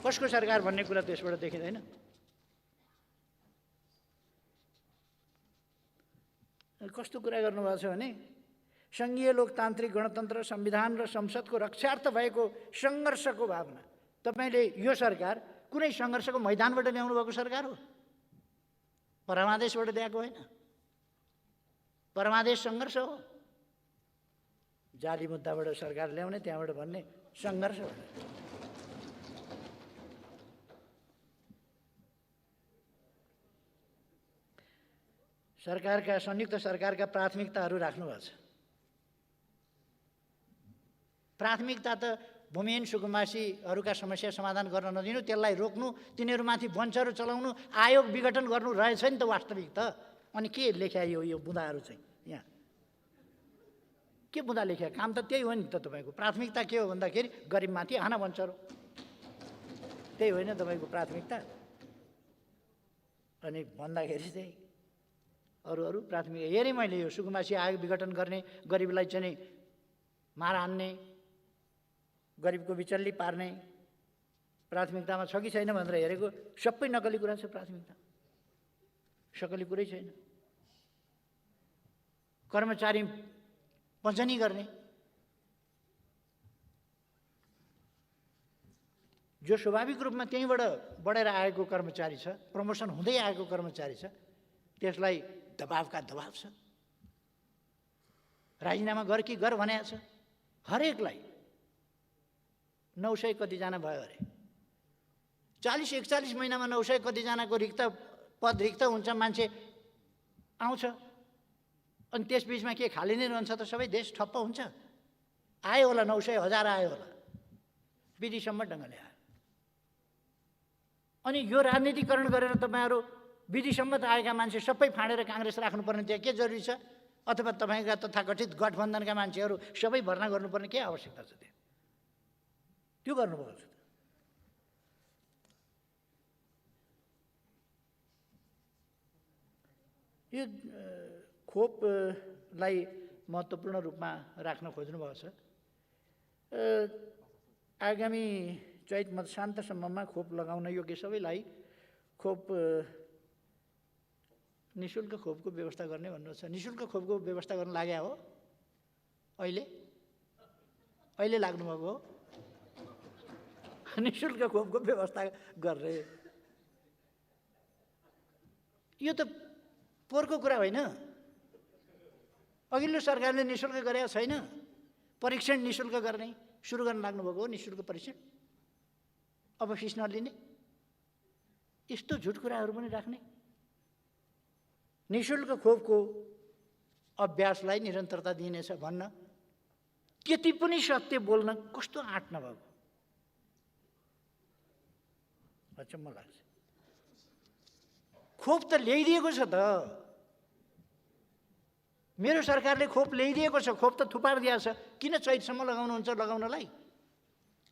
कसको सरकार भन्ने कुरा त्यसबाट देखिँदैन। कस्तो कुरा गर्नुभएको छ भने सङ्घीय लोकतान्त्रिक गणतन्त्र, संविधान र संसदको रक्षार्थ भएको सङ्घर्षको भावना। तपाईँले यो सरकार कुनै सङ्घर्षको मैदानबाट ल्याउनु भएको सरकार हो, परमादेशबाट ल्याएको होइन। परमादेश सङ्घर्ष हो, जाली मुद्दाबाट सरकार ल्याउने, त्यहाँबाट भन्ने सङ्घर्ष हो। सरकारका, संयुक्त सरकारका प्राथमिकताहरू राख्नुभएको छ। प्राथमिकता त भूमिहीन सुकुम्बासीहरूका समस्या समाधान गर्न नदिनु, त्यसलाई रोक्नु, तिनीहरूमाथि बन्चरो चलाउनु, आयोग विघटन गर्नु रहेछ नि त वास्तविक त। अनि के लेख्या यो बुँदाहरू चाहिँ यहाँ के बुँदा लेख्या? काम त त्यही हो नि त। तपाईँको प्राथमिकता के हो भन्दाखेरि गरिबमाथि हाना बन्चरो, त्यही होइन तपाईँको प्राथमिकता। अनि भन्दाखेरि चाहिँ अरू प्राथमिकता हेरेँ मैले। यो सुकुम्बासी आयोग विघटन गर्ने, गरिबलाई चाहिँ मार हान्ने, गरिबको बिचल्ली पार्ने प्राथमिकतामा छ कि छैन भनेर हेरेको, सबै नकली कुरा छ प्राथमिकता, सकली कुरै छैन। कर्मचारी पञ्चनी गर्ने, जो स्वाभाविक रूपमा त्यहीँबाट बढेर आएको कर्मचारी छ, प्रमोसन हुँदै आएको कर्मचारी छ, त्यसलाई दबावका दबाव छ। राजीनामा गर कि गर भनेको छ। हरेकलाई 900 कतिजना भयो अरे, 40-41 महिनामा 900 कतिजनाको पद रिक्त हुन्छ, मान्छे आउँछ, अनि त्यसबिचमा के खाली नै रहन्छ त सबै देश ठप्प हुन्छ? आयो होला 900, 1000 आयो होला, विधिसम्म ढङ्गले आयो। अनि यो राजनीतिकरण गरेर तपाईँहरू विधिसम्म त आएका मान्छे सबै फाँडेर काङ्ग्रेस राख्नुपर्ने त्यहाँ के जरुरी छ? अथवा तपाईँका तथाकथित गठबन्धनका मान्छेहरू सबै भर्ना गर्नुपर्ने के आवश्यकता छ? त्यो गर्नुभएको छ। यो खोपलाई महत्त्वपूर्ण रूपमा राख्न खोज्नुभएको छ। आगामी चैत मध्यान्तसम्ममा खोप लगाउन योग्य सबैलाई निःशुल्क खोपको व्यवस्था गर्ने भन्नुहुन्छ। निःशुल्क खोपको व्यवस्था गर्न लाग्या हो? अहिले लाग्नुभएको हो? निःशुल्क खोपको व्यवस्था गर्ने यो त पोहोरको कुरा होइन। अघिल्लो सरकारले निःशुल्क गरेको छैन। परीक्षण निःशुल्क गर्ने सुरु गर्न लाग्नुभएको हो। निःशुल्क परीक्षण अब फिस नलिने, यस्तो झुट कुराहरू पनि राख्ने। निःशुल्क खोपको अभ्यासलाई निरन्तरता दिइनेछ भन्न त्यति पनि सत्य बोल्न कस्तो आँट नभएको, अचम्म लाग्छ। खोप त ल्याइदिएको छ त, मेरो सरकारले खोप ल्याइदिएको छ, खोप त थुपारिदिएको छ। किन चैतसम्म लगाउनुहुन्छ? लगाउनलाई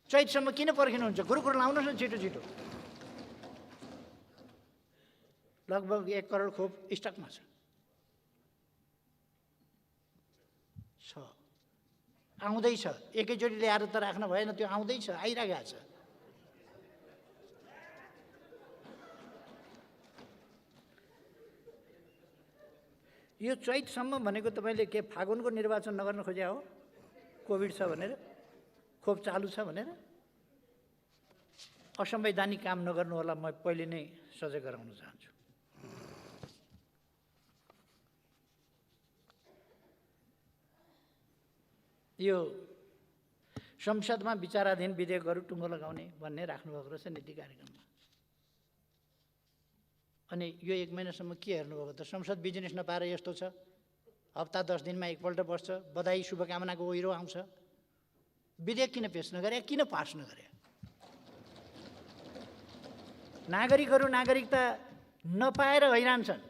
चैतसम्म किन पर्खिनुहुन्छ? कुरो लाउनुहोस् न छिटो छिटो। लगभग 1 करोड खोप स्टकमा छ, आउँदैछ। एकैचोटि ल्याएर त राख्न भएन, त्यो आउँदैछ, आइरहेको छ। यो चैतसम्म भनेको तपाईँले के फागुनको निर्वाचन नगर्न खोज्या हो? कोभिड छ भनेर, खोप चालु छ भनेर? असंवैधानिक काम नगर्नु होला, म पहिले नै सजग गराउन चाहन्छु। यो संसदमा विचाराधीन विधेयकहरू टुङ्गो लगाउने भन्ने राख्नुभएको रहेछ नीति कार्यक्रममा। अनि यो 1 महिनासम्म के हेर्नुभएको त? संसद बिजनेस नपाएर यस्तो छ, हप्ता 10 दिनमा एकपल्ट बस्छ, बधाई शुभकामनाको ओहिरो आउँछ। विधेयक किन पेश नगरे? किन पास नगरे? नागरिकहरू नागरिकता नपाएर हैरान छन्।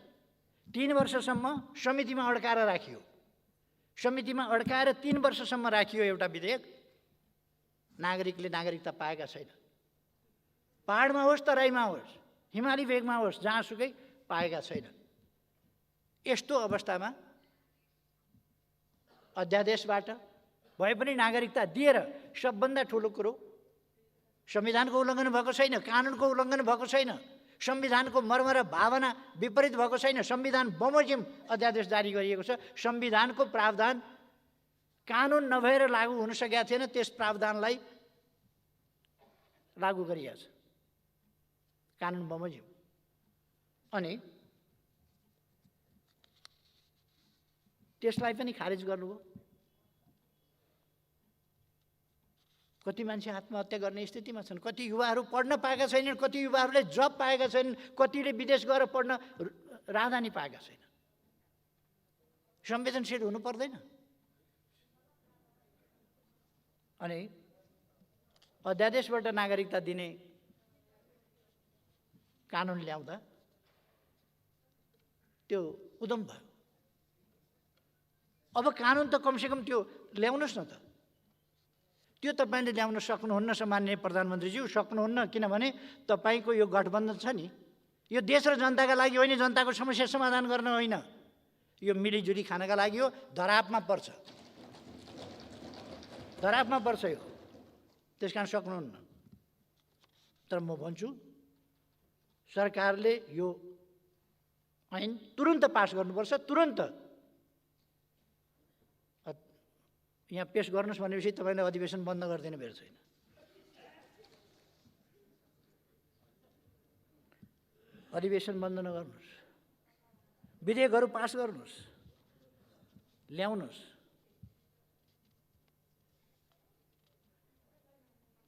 3 वर्षसम्म समितिमा अड्काएर राखियो, समितिमा अड्काएर 3 वर्षसम्म राखियो एउटा विधेयक। नागरिकले नागरिकता पाएका छैन। पहाडमा होस्, तराईमा होस्, हिमाली भेगमा होस्, जहाँसुकै पाएका छैनन्। यस्तो अवस्थामा अध्यादेशबाट भए पनि नागरिकता दिएर सबभन्दा ठुलो कुरो, संविधानको उल्लङ्घन भएको छैन, कानुनको उल्लङ्घन भएको छैन, संविधानको मर्म र भावना विपरीत भएको छैन। संविधान बमोजिम अध्यादेश जारी गरिएको छ। संविधानको प्रावधान कानुन नभएर लागू हुन सकेका थिएन, त्यस प्रावधानलाई लागू गरिएको छ, कानुन बमोजिम। अनि त्यसलाई पनि खारिज गर्नुभयो। कति मान्छे आत्महत्या गर्ने स्थितिमा छन्, कति युवाहरू पढ्न पाएका छैनन्, कति युवाहरूले जब पाएका छैनन्, कतिले विदेश गएर पढ्न राहदानी पाएका छैनन्। संवेदनशील हुनु पर्दैन? अनि अध्यादेशबाट नागरिकता दिने कानुन ल्याउँदा त्यो उद्यम भयो। अब कानुन त कमसेकम त्यो ल्याउनुहोस् न त। त्यो तपाईँले ल्याउन सक्नुहुन्न सम्माननीय प्रधानमन्त्रीज्यू, सक्नुहुन्न। किनभने तपाईँको यो गठबन्धन छ नि, यो देश र जनताका लागि होइन, जनताको समस्या समाधान गर्न होइन, यो मिलिजुली खानका लागि हो। धरापमा पर्छ, धरापमा पर्छ यो। त्यस कारण सक्नुहुन्न। तर म भन्छु, सरकारले यो ऐन तुरुन्त पास गर्नुपर्छ, तुरुन्त। यहाँ पेश गर्नुहोस् भनेपछि तपाईँले अधिवेशन बन्द गरिदिनु बेर छैन। अधिवेशन बन्द नगर्नुहोस्, विधेयकहरू पास गर्नुहोस्, ल्याउनुहोस्।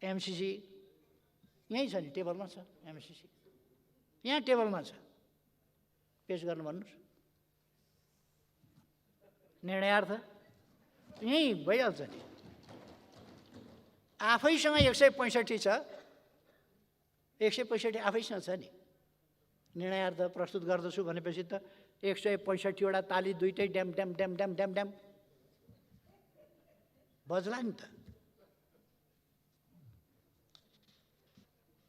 एमसिसी यहीँ छ नि, टेबलमा छ एमसिसी, यहाँ टेबलमा छ, पेस गर्नु भन्नुहोस्। निर्णयार्थ यहीँ भइहाल्छ नि। आफैसँग 165 छ, 165 आफैसँग छ नि। निर्णयार्थ प्रस्तुत गर्दछु भनेपछि त 165वटा ताली दुइटै dam dam dam dam dam dam बज्ला नि त।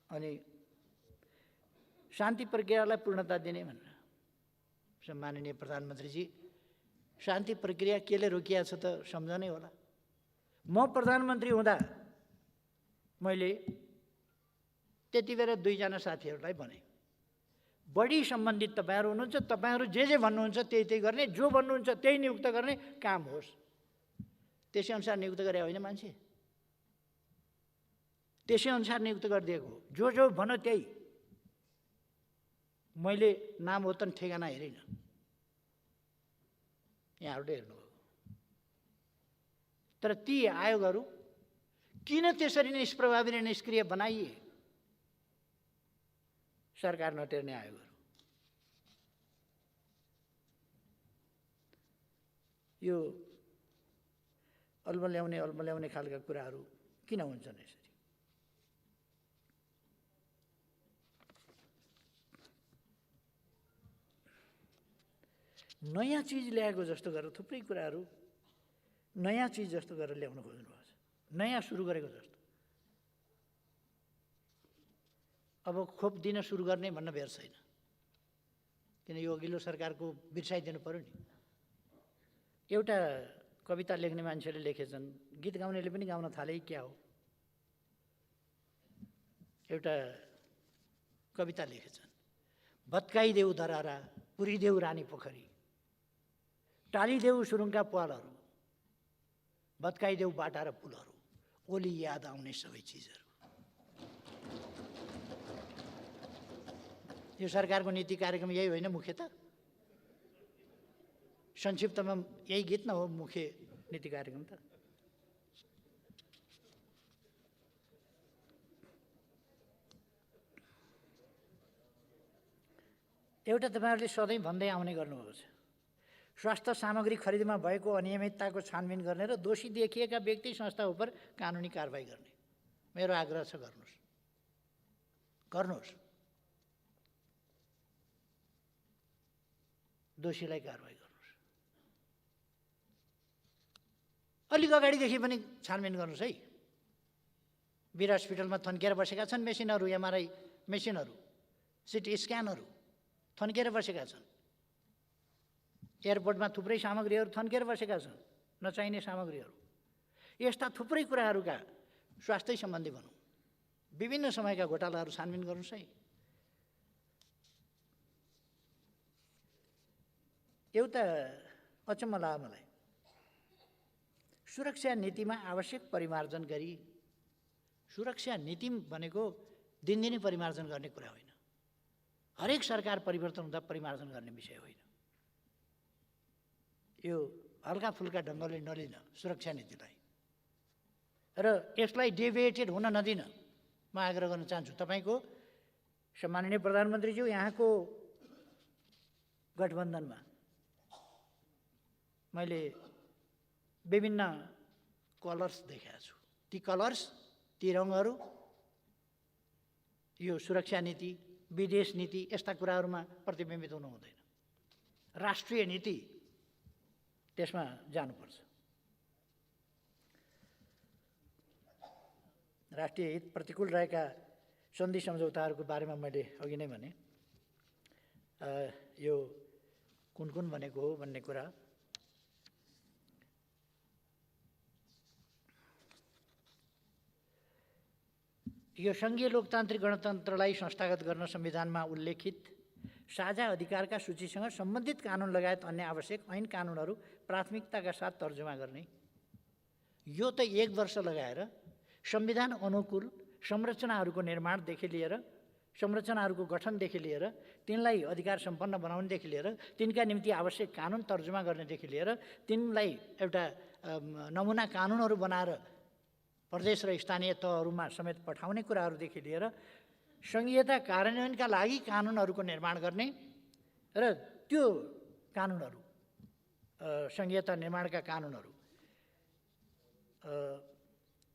अनि शान्ति प्रक्रियालाई पूर्णता दिने भनेर सम्माननीय प्रधानमन्त्रीजी, शान्ति प्रक्रिया केले रोकिया छ त सम्झनै होला। म प्रधानमन्त्री हुँदा मैले त्यति बेला 2जना साथीहरूलाई भने, बढी सम्बन्धित तपाईँहरू हुनुहुन्छ, तपाईँहरू जे भन्नुहुन्छ त्यही गर्ने, जो भन्नुहुन्छ त्यही नियुक्त गर्ने काम होस्। त्यसै अनुसार नियुक्त गरे होइन मान्छे, त्यसै अनुसार नियुक्त गरिदिएको हो। जो भन त्यही। मैले नाम होतन ठेगाना हेरिनँ, यहाँहरूले हेर्नुभयो। तर ती आयोगहरू किन त्यसरी निष्प्रभावी र निष्क्रिय बनाइए? सरकार नटेर्ने आयोगहरू। यो अल्मल्याउने खालका कुराहरू किन हुन्छन् यसरी? नयाँ चिज ल्याएको जस्तो गरेर थुप्रै कुराहरू नयाँ चिज जस्तो गरेर ल्याउन खोज्नुभएको छ, नयाँ सुरु गरेको जस्तो। अब खोप दिन सुरु गर्ने भन्न बेर छैन, किन यो अघिल्लो सरकारको बिर्साइदिनु पर्यो नि। एउटा कविता लेख्ने मान्छेले लेखेछन्, गीत गाउनेले पनि गाउन थाले क्या हो। एउटा कविता लेखेछन्, भत्काइदेऊ धरारा, पुरिदेऊ रानी पोखरी, टालिदेऊ सुरुङका पालहरू, भत्काइदेऊ बाटा र पुलहरू, ओली याद आउने सबै चिजहरू। यो सरकारको नीति कार्यक्रम यही होइन मुख्यतः? संक्षिप्तमा यही गीत न हो मुख्य नीति कार्यक्रम त? एउटा तपाईँहरूले सधैँ भन्दै आउने गर्नुभएको छ, स्वास्थ्य सामग्री खरिदमा भएको अनियमितताको छानबिन गर्ने र दोषी देखिएका व्यक्ति संस्था उप कानुनी कारबाही गर्ने। मेरो आग्रह छ, गर्नुहोस्, दोषीलाई कारबाही गर्नुहोस्। अलिक अगाडिदेखि पनि छानबिन गर्नुहोस् है। वीर हस्पिटलमा थन्किएर बसेका छन् मेसिनहरू, एमआरआई मेसिनहरू, सिटी स्क्यानहरू थन्किएर बसेका छन्। एयरपोर्टमा थुप्रै सामग्रीहरू थन्किएर बसेका छन्, नचाहिने सामग्रीहरू। यस्ता थुप्रै कुराहरूका स्वास्थ्य सम्बन्धी भनौँ, विभिन्न समयका घोटालाहरू छानबिन गर्नुहोस् है। एउटा अचम्म लाग्यो मलाई, सुरक्षा नीतिमा आवश्यक परिमार्जन गरी, सुरक्षा नीति भनेको दिनदिनै परिमार्जन गर्ने कुरा होइन, हरेक सरकार परिवर्तन हुँदा परिमार्जन गर्ने विषय होइन। यो हल्का फुल्का ढङ्गले नलिन सुरक्षा नीतिलाई, र यसलाई डेभिएटेड हुन नदिन म आग्रह गर्न चाहन्छु। तपाईँको सम्माननीय प्रधानमन्त्रीज्यू, यहाँको गठबन्धनमा मैले विभिन्न कलर्स देखेको छु। ती कलर्स, ती रङहरू यो सुरक्षा नीति, विदेश नीति यस्ता कुराहरूमा प्रतिबिम्बित हुनु हुँदैन। राष्ट्रिय नीति त्यसमा जानुपर्छ। राष्ट्रिय हित प्रतिकूल रहेका सन्धि सम्झौताहरूको बारेमा मैले अघि नै भने, यो कुन कुन भनेको हो भन्ने कुरा यो सङ्घीय लोकतान्त्रिक गणतन्त्रलाई संस्थागत गर्न संविधानमा उल्लेखित साझा अधिकारका सूचीसँग सम्बन्धित कानुन लगायत अन्य आवश्यक ऐन कानुनहरू प्राथमिकताका साथ तर्जुमा गर्ने। यो त 1 वर्ष लगाएर संविधान अनुकूल संरचनाहरूको निर्माणदेखि लिएर, संरचनाहरूको गठनदेखि लिएर, तिनलाई अधिकार सम्पन्न बनाउनेदेखि लिएर, तिनका निम्ति आवश्यक कानुन तर्जुमा गर्नेदेखि लिएर, तिनलाई एउटा नमुना कानुनहरू बनाएर प्रदेश र स्थानीय तहहरूमा समेत पठाउने कुराहरूदेखि लिएर सङ्घीयता कार्यान्वयनका लागि कानुनहरूको निर्माण गर्ने र त्यो कानुनहरू सङ्घीयता निर्माणका कानुनहरू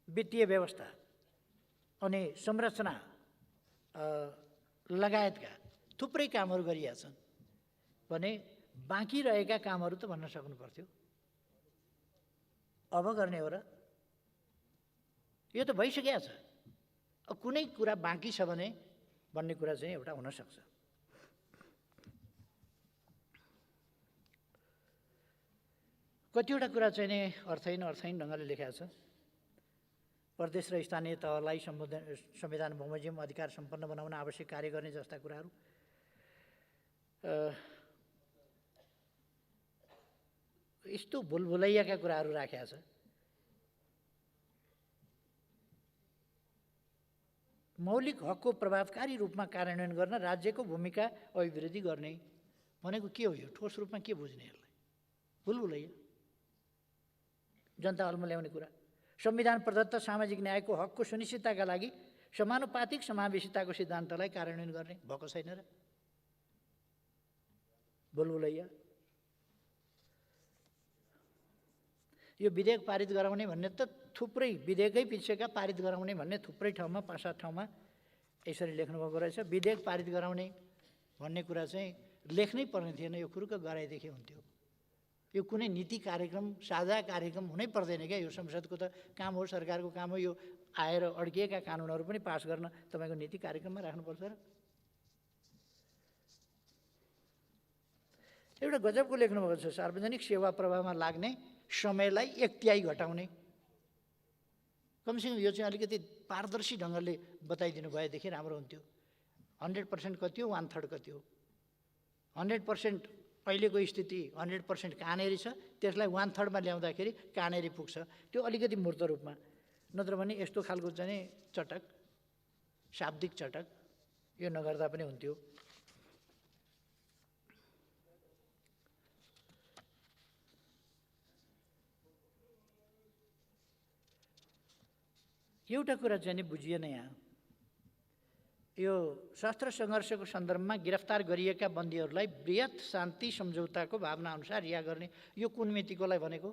वित्तीय व्यवस्था अनि संरचना लगायतका थुप्रै कामहरू गरिएका छन् भने बाँकी रहेका कामहरू त भन्न सक्नु पर्थ्यो। अब गर्ने हो र? यो त भइसकेको छ। अब कुनै कुरा बाँकी छ भने भन्ने कुरा चाहिँ एउटा हुनसक्छ। कतिवटा कुरा चाहिँ नि अर्थहीन ढङ्गले लेखेको छ। प्रदेश र स्थानीय तहलाई संविधान बमोजिम अधिकार सम्पन्न बनाउन आवश्यक कार्य गर्ने जस्ता कुराहरू यस्तो भुलभुलैयाका कुराहरू राखेको छ। मौलिक हकको प्रभावकारी रूपमा कार्यान्वयन गर्न राज्यको भूमिका अभिवृद्धि गर्ने भनेको के हो? यो ठोस रूपमा के बुझ्ने? यसलाई भुलभुलैया जनता हलमा ल्याउने कुरा। संविधान प्रदत्त सामाजिक न्यायको हकको सुनिश्चितताका लागि समानुपातिक समावेशिताको सिद्धान्तलाई कार्यान्वयन गर्ने भएको छैन र? भुलभुलैया। यो विधेयक पारित गराउने भन्ने त थुप्रै विधेयकै पिछेका पारित गराउने भन्ने थुप्रै ठाउँमा 5-7 ठाउँमा यसरी लेख्नुभएको रहेछ। विधेयक पारित गराउने भन्ने कुरा चाहिँ लेख्नै पर्ने थिएन, यो कुरुक्क गराएदेखि हुन्थ्यो। यो कुनै नीति कार्यक्रम साझा कार्यक्रम हुनै पर्दैन क्या। यो संसदको त काम हो, सरकारको काम हो। यो आएर अड्किएका कानुनहरू पनि पास गर्न तपाईँको नीति कार्यक्रममा राख्नुपर्छ र? एउटा गजबको लेख्नुभएको छ, सार्वजनिक सेवा प्रवाहमा लाग्ने समयलाई 1/3 घटाउने। कमसेकम यो चाहिँ अलिकति पारदर्शी ढङ्गले बताइदिनु भएदेखि राम्रो हुन्थ्यो। 100% कति हो, 1/3 कति हो? 100% अहिलेको स्थिति 100% कहाँनेरि छ, त्यसलाई 1/3 ल्याउँदाखेरि कहाँनेरि पुग्छ, त्यो अलिकति मूर्त रूपमा। नत्र भने यस्तो खालको चाहिँ चटक, शाब्दिक चटक यो नगर्दा पनि हुन्थ्यो। एउटा कुरा चाहिँ नि बुझिएन यहाँ। यो सशस्त्र सङ्घर्षको सन्दर्भमा गिरफ्तार गरिएका बन्दीहरूलाई बृहत शान्ति सम्झौताको भावना अनुसार रिहा गर्ने, यो कुन मितिकोलाई भनेको,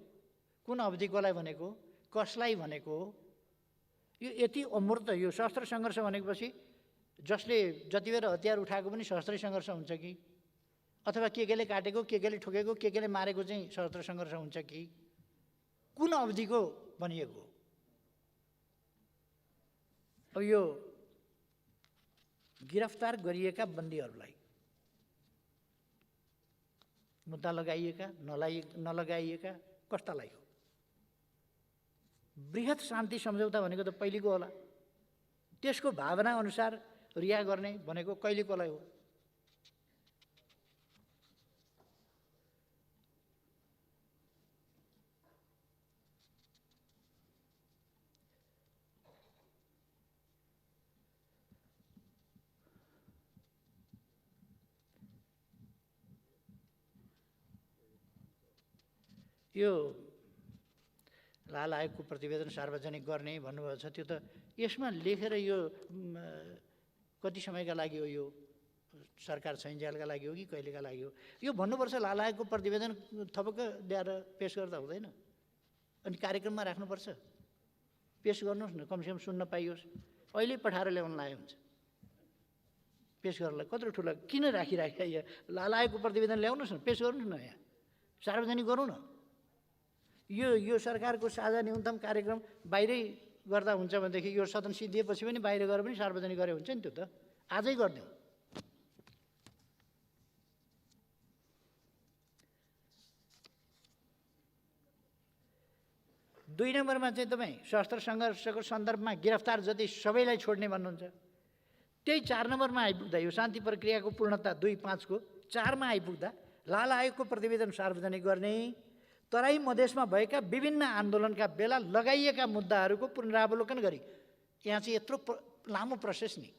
कुन अवधिकोलाई भनेको, कसलाई भनेको? यो यति अमूर्त। यो सशस्त्र सङ्घर्ष भनेपछि जसले जति बेर हतियार उठाएको पनि सशस्त्र सङ्घर्ष हुन्छ कि, अथवा केले काटेको, केले ठोकेको, केले मारेको चाहिँ सशस्त्र सङ्घर्ष हुन्छ कि? कुन अवधिको भनिएको? अब यो गिरफ्तार गरिएका बन्दीहरूलाई मुद्दा लगाइएका नलगाइएका कस्तालाई हो? बृहत शान्ति सम्झौता भनेको त पहिलेको होला। त्यसको भावना अनुसार रिहा गर्ने भनेको कहिलेकोलाई हो? यो लाल आयोगको प्रतिवेदन सार्वजनिक गर्ने भन्नुभएको छ। त्यो त यसमा लेखेर यो कति समयका लागि हो? यो सरकार छैन्जेलका लागि हो कि कहिलेका लागि हो? यो भन्नुपर्छ लाल आयोगको प्रतिवेदन थपक्क ल्याएर पेस गर्दा हुँदैन। अनि कार्यक्रममा राख्नुपर्छ, पेस गर्नुहोस् न, कमसेकम सुन्न पाइयोस्। अहिले पठाएर ल्याउन लाग्यो हुन्छ पेस गर्नलाई। कत्रो ठुलो किन राखिराख्या? यहाँ लाल आयोगको प्रतिवेदन ल्याउनुहोस् न, पेस गर्नुहोस् न, यहाँ सार्वजनिक गरौँ न। यो सरकारको साझा न्यूनतम कार्यक्रम बाहिरै गर्दा हुन्छ भनेदेखि यो सदन सिद्धिएपछि पनि बाहिर गएर पनि सार्वजनिक गरे हुन्छ नि। त्यो त आजै गरिदिउँ। दुई नम्बरमा चाहिँ तपाईँ सशस्त्र सङ्घर्षको सन्दर्भमा गिरफ्तार जति सबैलाई छोड्ने भन्नुहुन्छ। त्यही 4 नम्बरमा आइपुग्दा यो शान्ति प्रक्रियाको पूर्णता 2.5 को 4 मा आइपुग्दा लाल आयोगको प्रतिवेदन सार्वजनिक गर्ने, तराई मधेसमा भएका विभिन्न आन्दोलनका बेला लगाइएका मुद्दाहरूको पुनरावलोकन गरी, यहाँ चाहिँ यत्रो लामो प्रोसेस नि,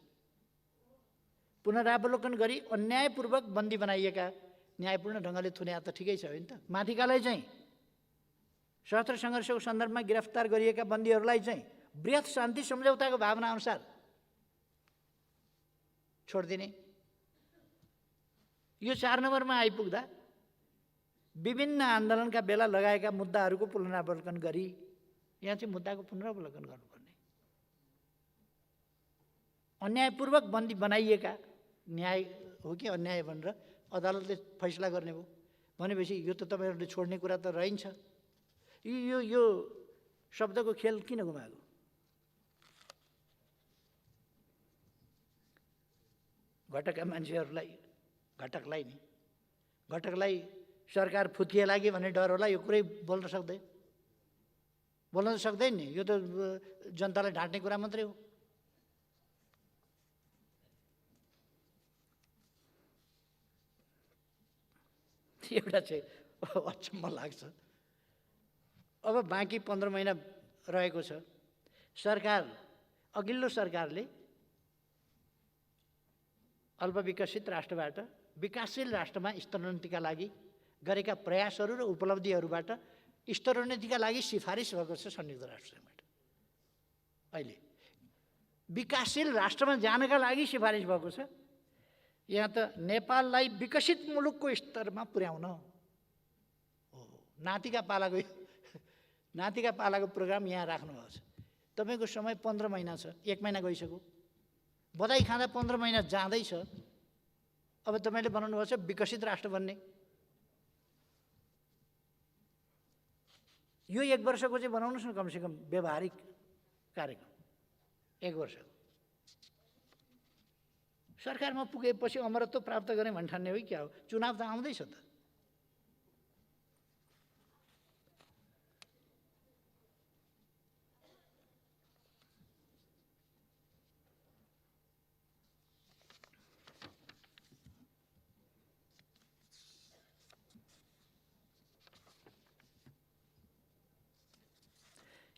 पुनरावलोकन गरी अन्यायपूर्वक बन्दी बनाइएका न्यायपूर्ण ढङ्गले थुन्या त ठिकै छ होइन त। माथिकालाई चाहिँ सशस्त्र सङ्घर्षको सन्दर्भमा गिरफ्तार गरिएका बन्दीहरूलाई चाहिँ बृहत शान्ति सम्झौताको भावना अनुसार छोडिदिने। यो 4 नम्बरमा आइपुग्दा विभिन्न आन्दोलनका बेला लगाएका मुद्दाहरूको पुनरावलोकन गरी यहाँ चाहिँ मुद्दाको पुनरावलोकन गर्नुपर्ने। अन्यायपूर्वक बन्दी बनाइएका न्याय हो कि अन्याय भनेर अदालतले फैसला गर्ने भयो भनेपछि यो त तपाईँहरूले छोड्ने कुरा त रहन्छ। यो शब्दको खेल किन गुमाएको? घटकका मान्छेहरूलाई घटकलाई सरकार फुत्किए लाग्यो भन्ने डर होला, यो कुरै बोल्न सक्दैन नि। यो त जनतालाई ढाँट्ने कुरा मात्रै हो। एउटा चाहिँ अचम्म लाग्छ। अब बाँकी 15 महिना रहेको छ। अघिल्लो सरकारले अल्पविकसित राष्ट्रबाट विकासशील राष्ट्रमा स्तरोन्नतिका लागि गरेका प्रयासहरू र उपलब्धिहरूबाट स्तरोन्नतिका लागि सिफारिस भएको छ संयुक्त राष्ट्रसङ्घबाट। अहिले विकासशील राष्ट्रमा जानका लागि सिफारिस भएको छ। यहाँ त नेपाललाई विकसित मुलुकको स्तरमा पुर्याउन हो। नातिका पालाको प्रोग्राम यहाँ राख्नुभएको छ। तपाईँको समय 15 महिना छ, 1 महिना गइसक्यो। बधाई खाँदा 15 महिना जाँदैछ। अब तपाईँले बनाउनु भएको छ विकसित राष्ट्र बन्ने। यो 1 वर्षको चाहिँ बनाउनुहोस् न, कमसेकम व्यवहारिक कार्यक्रम 1 वर्षको। सरकारमा पुगेपछि अमरत्व प्राप्त गर्ने भन्ठान्ने हो कि क्या हो? चुनाव त आउँदैछ त।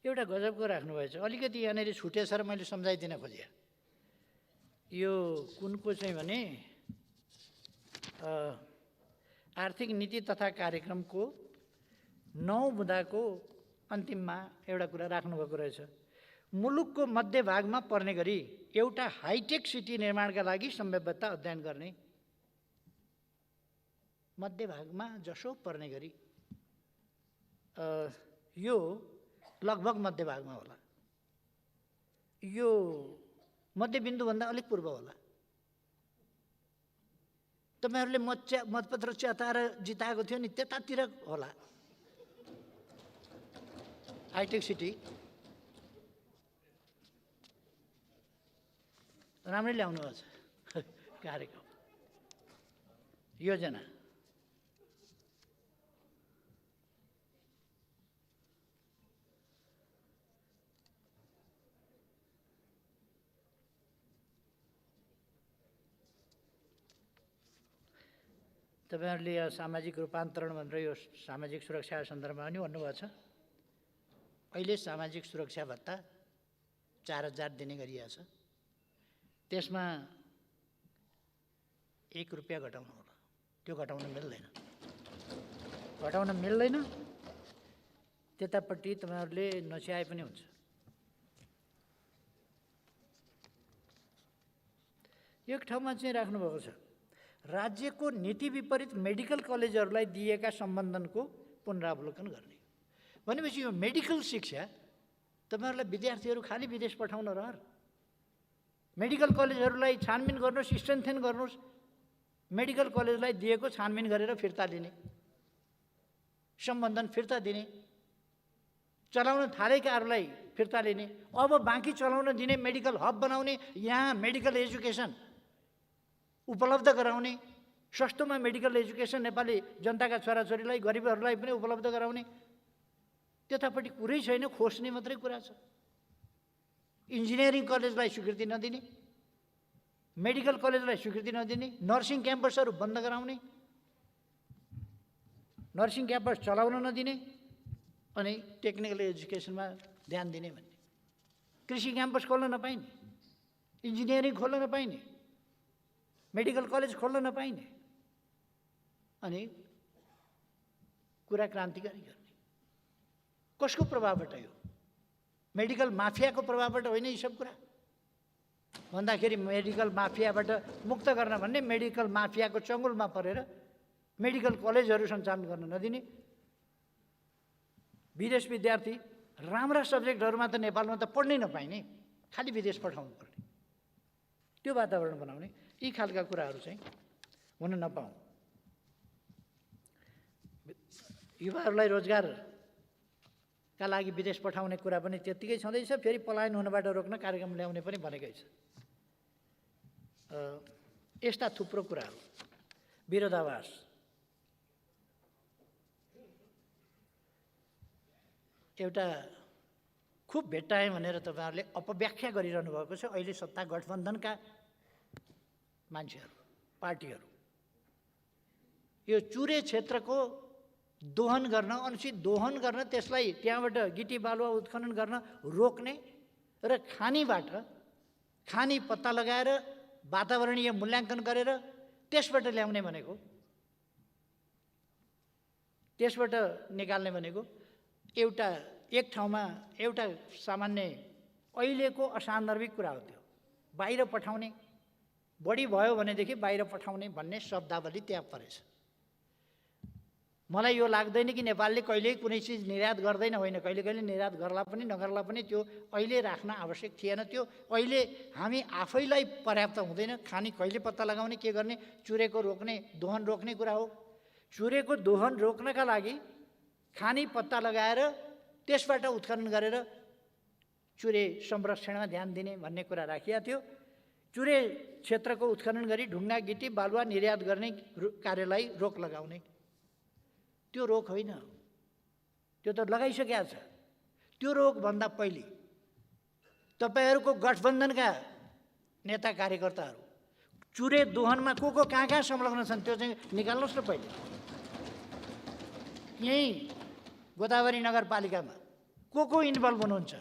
एउटा गजबको राख्नुभएछ। अलिकति यहाँनिर छुटेछ र मैले सम्झाइदिन खोजेँ। यो कुनको चाहिँ भने आर्थिक नीति तथा कार्यक्रमको 9 बुँदाको अन्तिममा एउटा कुरा राख्नुभएको रहेछ। मुलुकको मध्यभागमा पर्ने गरी एउटा हाइटेक सिटी निर्माणका लागि सम्भाव्यता अध्ययन गर्ने। मध्यभागमा जसो पर्ने गरी, यो लगभग मध्यभागमा होला। यो मध्यबिन्दुभन्दा अलिक पूर्व होला। तपाईँहरूले मतपत्र च्याताएर जिताएको थियो नि, त्यतातिर होला हाइटेक सिटी। राम्रै ल्याउनु भएको छ कार्यक्रम, योजना। तपाईँहरूले यो सामाजिक रूपान्तरण भनेर यो सामाजिक सुरक्षा सन्दर्भमा पनि भन्नुभएको छ। अहिले सामाजिक सुरक्षा भत्ता 4000 दिने गरिएको छ। त्यसमा 1 रुपियाँ घटाउनु होला। त्यो घटाउन मिल्दैन। त्यतापट्टि तपाईँहरूले नच्याए पनि हुन्छ। एक ठाउँमा चाहिँ राख्नुभएको छ, राज्यको नीति विपरीत मेडिकल कलेजहरूलाई दिएका सम्बन्धनको पुनरावलोकन गर्ने। भनेपछि यो मेडिकल शिक्षा तपाईँहरूलाई विद्यार्थीहरू खालि विदेश पठाउन रहर। मेडिकल कलेजहरूलाई छानबिन गर्नुहोस्, स्ट्रेन्थेन गर्नुहोस्। मेडिकल कलेजलाई दिएको छानबिन गरेर फिर्ता लिने, सम्बन्धन फिर्ता दिने, चलाउन थालेकाहरूलाई फिर्ता लिने, अब बाँकी चलाउन दिने, मेडिकल हब बनाउने, यहाँ मेडिकल एजुकेसन उपलब्ध गराउने, सस्तोमा मेडिकल एजुकेसन नेपाली जनताका छोराछोरीलाई, गरिबहरूलाई पनि उपलब्ध गराउने। त्यतापट्टि कुरै छैन, खोज्ने मात्रै कुरा छ। इन्जिनियरिङ कलेजलाई स्वीकृति नदिने, मेडिकल कलेजलाई स्वीकृति नदिने, नर्सिङ क्याम्पसहरू बन्द गराउने, नर्सिङ क्याम्पस चलाउन नदिने, अनि टेक्निकल एजुकेसनमा ध्यान दिने भन्ने। कृषि क्याम्पस खोल्न नपाइने, इन्जिनियरिङ खोल्न नपाइने, मेडिकल कलेज खोल्न नपाइने, अनि कुरा क्रान्तिकारी गर्ने। कसको प्रभावबाट यो? मेडिकल माफियाको प्रभावबाट होइन यी सब कुरा भन्दाखेरि मेडिकल माफियाबाट मुक्त गर्न भन्ने मेडिकल माफियाको चङ्गुलमा परेर मेडिकल कलेजहरू सञ्चालन गर्न नदिने, विदेश विद्यार्थी राम्रा सब्जेक्टहरूमा त नेपालमा त पढ्नै नपाइने, खालि विदेश पठाउनु पर्ने, त्यो वातावरण बनाउने, यी खालका कुराहरू चाहिँ हुन नपाऊ। युवाहरूलाई रोजगारका लागि विदेश पठाउने कुरा पनि त्यत्तिकै छँदैछ, फेरि पलायन हुनबाट रोक्न कार्यक्रम ल्याउने पनि भनेकै छ। यस्ता थुप्रो कुराहरू। विरोधाभास, एउटा खुब भेट्टाएँ भनेर तपाईँहरूले अपव्याख्या गरिरहनु भएको छ अहिले सत्ता गठबन्धनका मान्छेहरू, पार्टीहरू। यो चुरे क्षेत्रको दोहन गर्न, अनुचित दोहन गर्न, त्यसलाई त्यहाँबाट गिटी बालुवा उत्खनन गर्न रोक्ने र खानी पत्ता लगाएर वातावरणीय मूल्याङ्कन गरेर त्यसबाट ल्याउने भनेको, त्यसबाट निकाल्ने भनेको एक ठाउँमा एउटा सामान्य अहिलेको असान्दर्भिक कुरा हो। त्यो बाहिर पठाउने, बढी भयो भनेदेखि बाहिर पठाउने भन्ने शब्दावली त्यहाँ परेछ। मलाई यो लाग्दैन कि नेपालले कहिल्यै कुनै चिज निर्यात गर्दैन, होइन, कहिले कहिले निर्यात गर्ला पनि नगर्ला पनि त्यो अहिले राख्न आवश्यक थिएन। त्यो अहिले हामी आफैलाई पर्याप्त हुँदैन। खानी कहिले पत्ता लगाउने, के गर्ने, चुरेको रोक्ने, दोहन रोक्ने कुरा हो। चुरेको दोहन रोक्नका लागि खानी पत्ता लगाएर त्यसबाट उत्खनन गरेर चुरे संरक्षणमा ध्यान दिने भन्ने कुरा राखिएको थियो। चुरे क्षेत्रको उत्खनन गरी ढुङ्गा गिटी बालुवा निर्यात गर्ने कार्यलाई रोक लगाउने, त्यो रोक होइन, त्यो त लगाइसकेको छ। त्यो रोकभन्दा पहिले तपाईँहरूको गठबन्धनका नेता कार्यकर्ताहरू चुरे दोहनमा को कहाँ संलग्न छन् त्यो चाहिँ निकाल्नुहोस् न पहिले। यहीँ गोदावरी नगरपालिकामा को इन्भल्भ हुनुहुन्छ?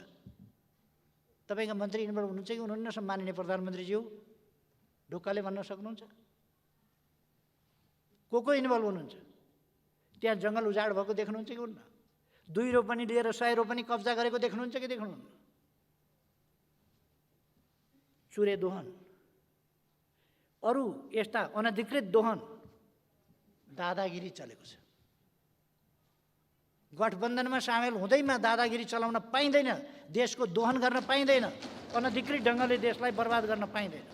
तपाईँका मन्त्री इन्भल्भ हुनुहुन्छ कि हुनुहुन्न? सम्माननीय प्रधानमन्त्रीज्यू ढुक्कले भन्न सक्नुहुन्छ? को इन्भल्भ हुनुहुन्छ? त्यहाँ जङ्गल उजाड भएको देख्नुहुन्छ कि हुन्न? 2 रोपनी लिएर 100 रोपनी कब्जा गरेको देख्नुहुन्छ कि देख्नुहुन्न? चुरे दोहन, अरू यस्ता अनधिकृत दोहन, दादागिरी चलेको छ। गठबन्धनमा सामेल हुँदैमा दादागिरी चलाउन पाइँदैन, देशको दोहन गर्न पाइँदैन, अनधिकृत ढङ्गले देशलाई बर्बाद गर्न पाइँदैन।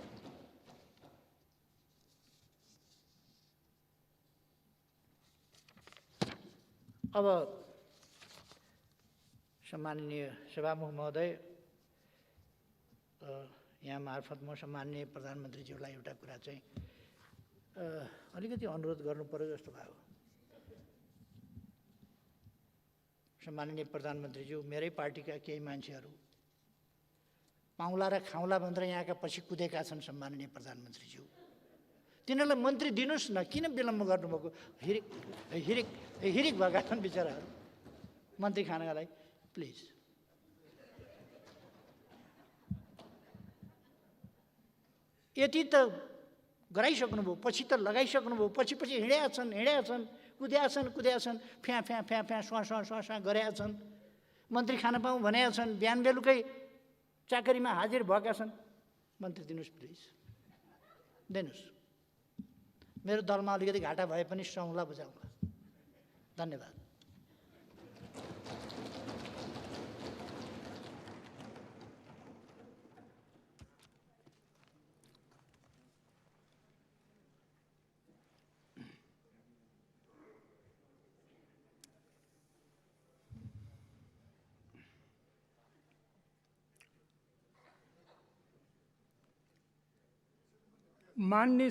अब सम्माननीय सभामुख महोदय, यहाँ मार्फत म सम्माननीय प्रधानमन्त्रीज्यूलाई एउटा कुरा चाहिँ अलिकति अनुरोध गर्नु पर्यो जस्तो भयो। सम्माननीय प्रधानमन्त्रीज्यू, मेरै पार्टीका केही मान्छेहरू पाउला र खाउला भनेर यहाँका पछि कुदेका छन्। सम्माननीय प्रधानमन्त्रीज्यू, तिनीहरूलाई मन्त्री दिनुहोस् न, किन विलम्ब गर्नुभएको? हिरिक भएका छन् बिचराहरू मन्त्री खानका लागि, प्लिज। यति त गराइसक्नुभयो, पछि त लगाइसक्नुभयो, पछि हिँडेका छन्, कुद्या छन्, फ्याँ स्वाँ गरेका छन्, मन्त्री खान पाऊँ भनेका छन्, बिहान बेलुकै चाकरीमा हाजिर भएका छन्। मन्त्री दिनुहोस् प्लिज, दिनुहोस्। मेरो दलमा अलिकति घाटा भए पनि सुहाउँला बुझाउँला। धन्यवाद। माननीय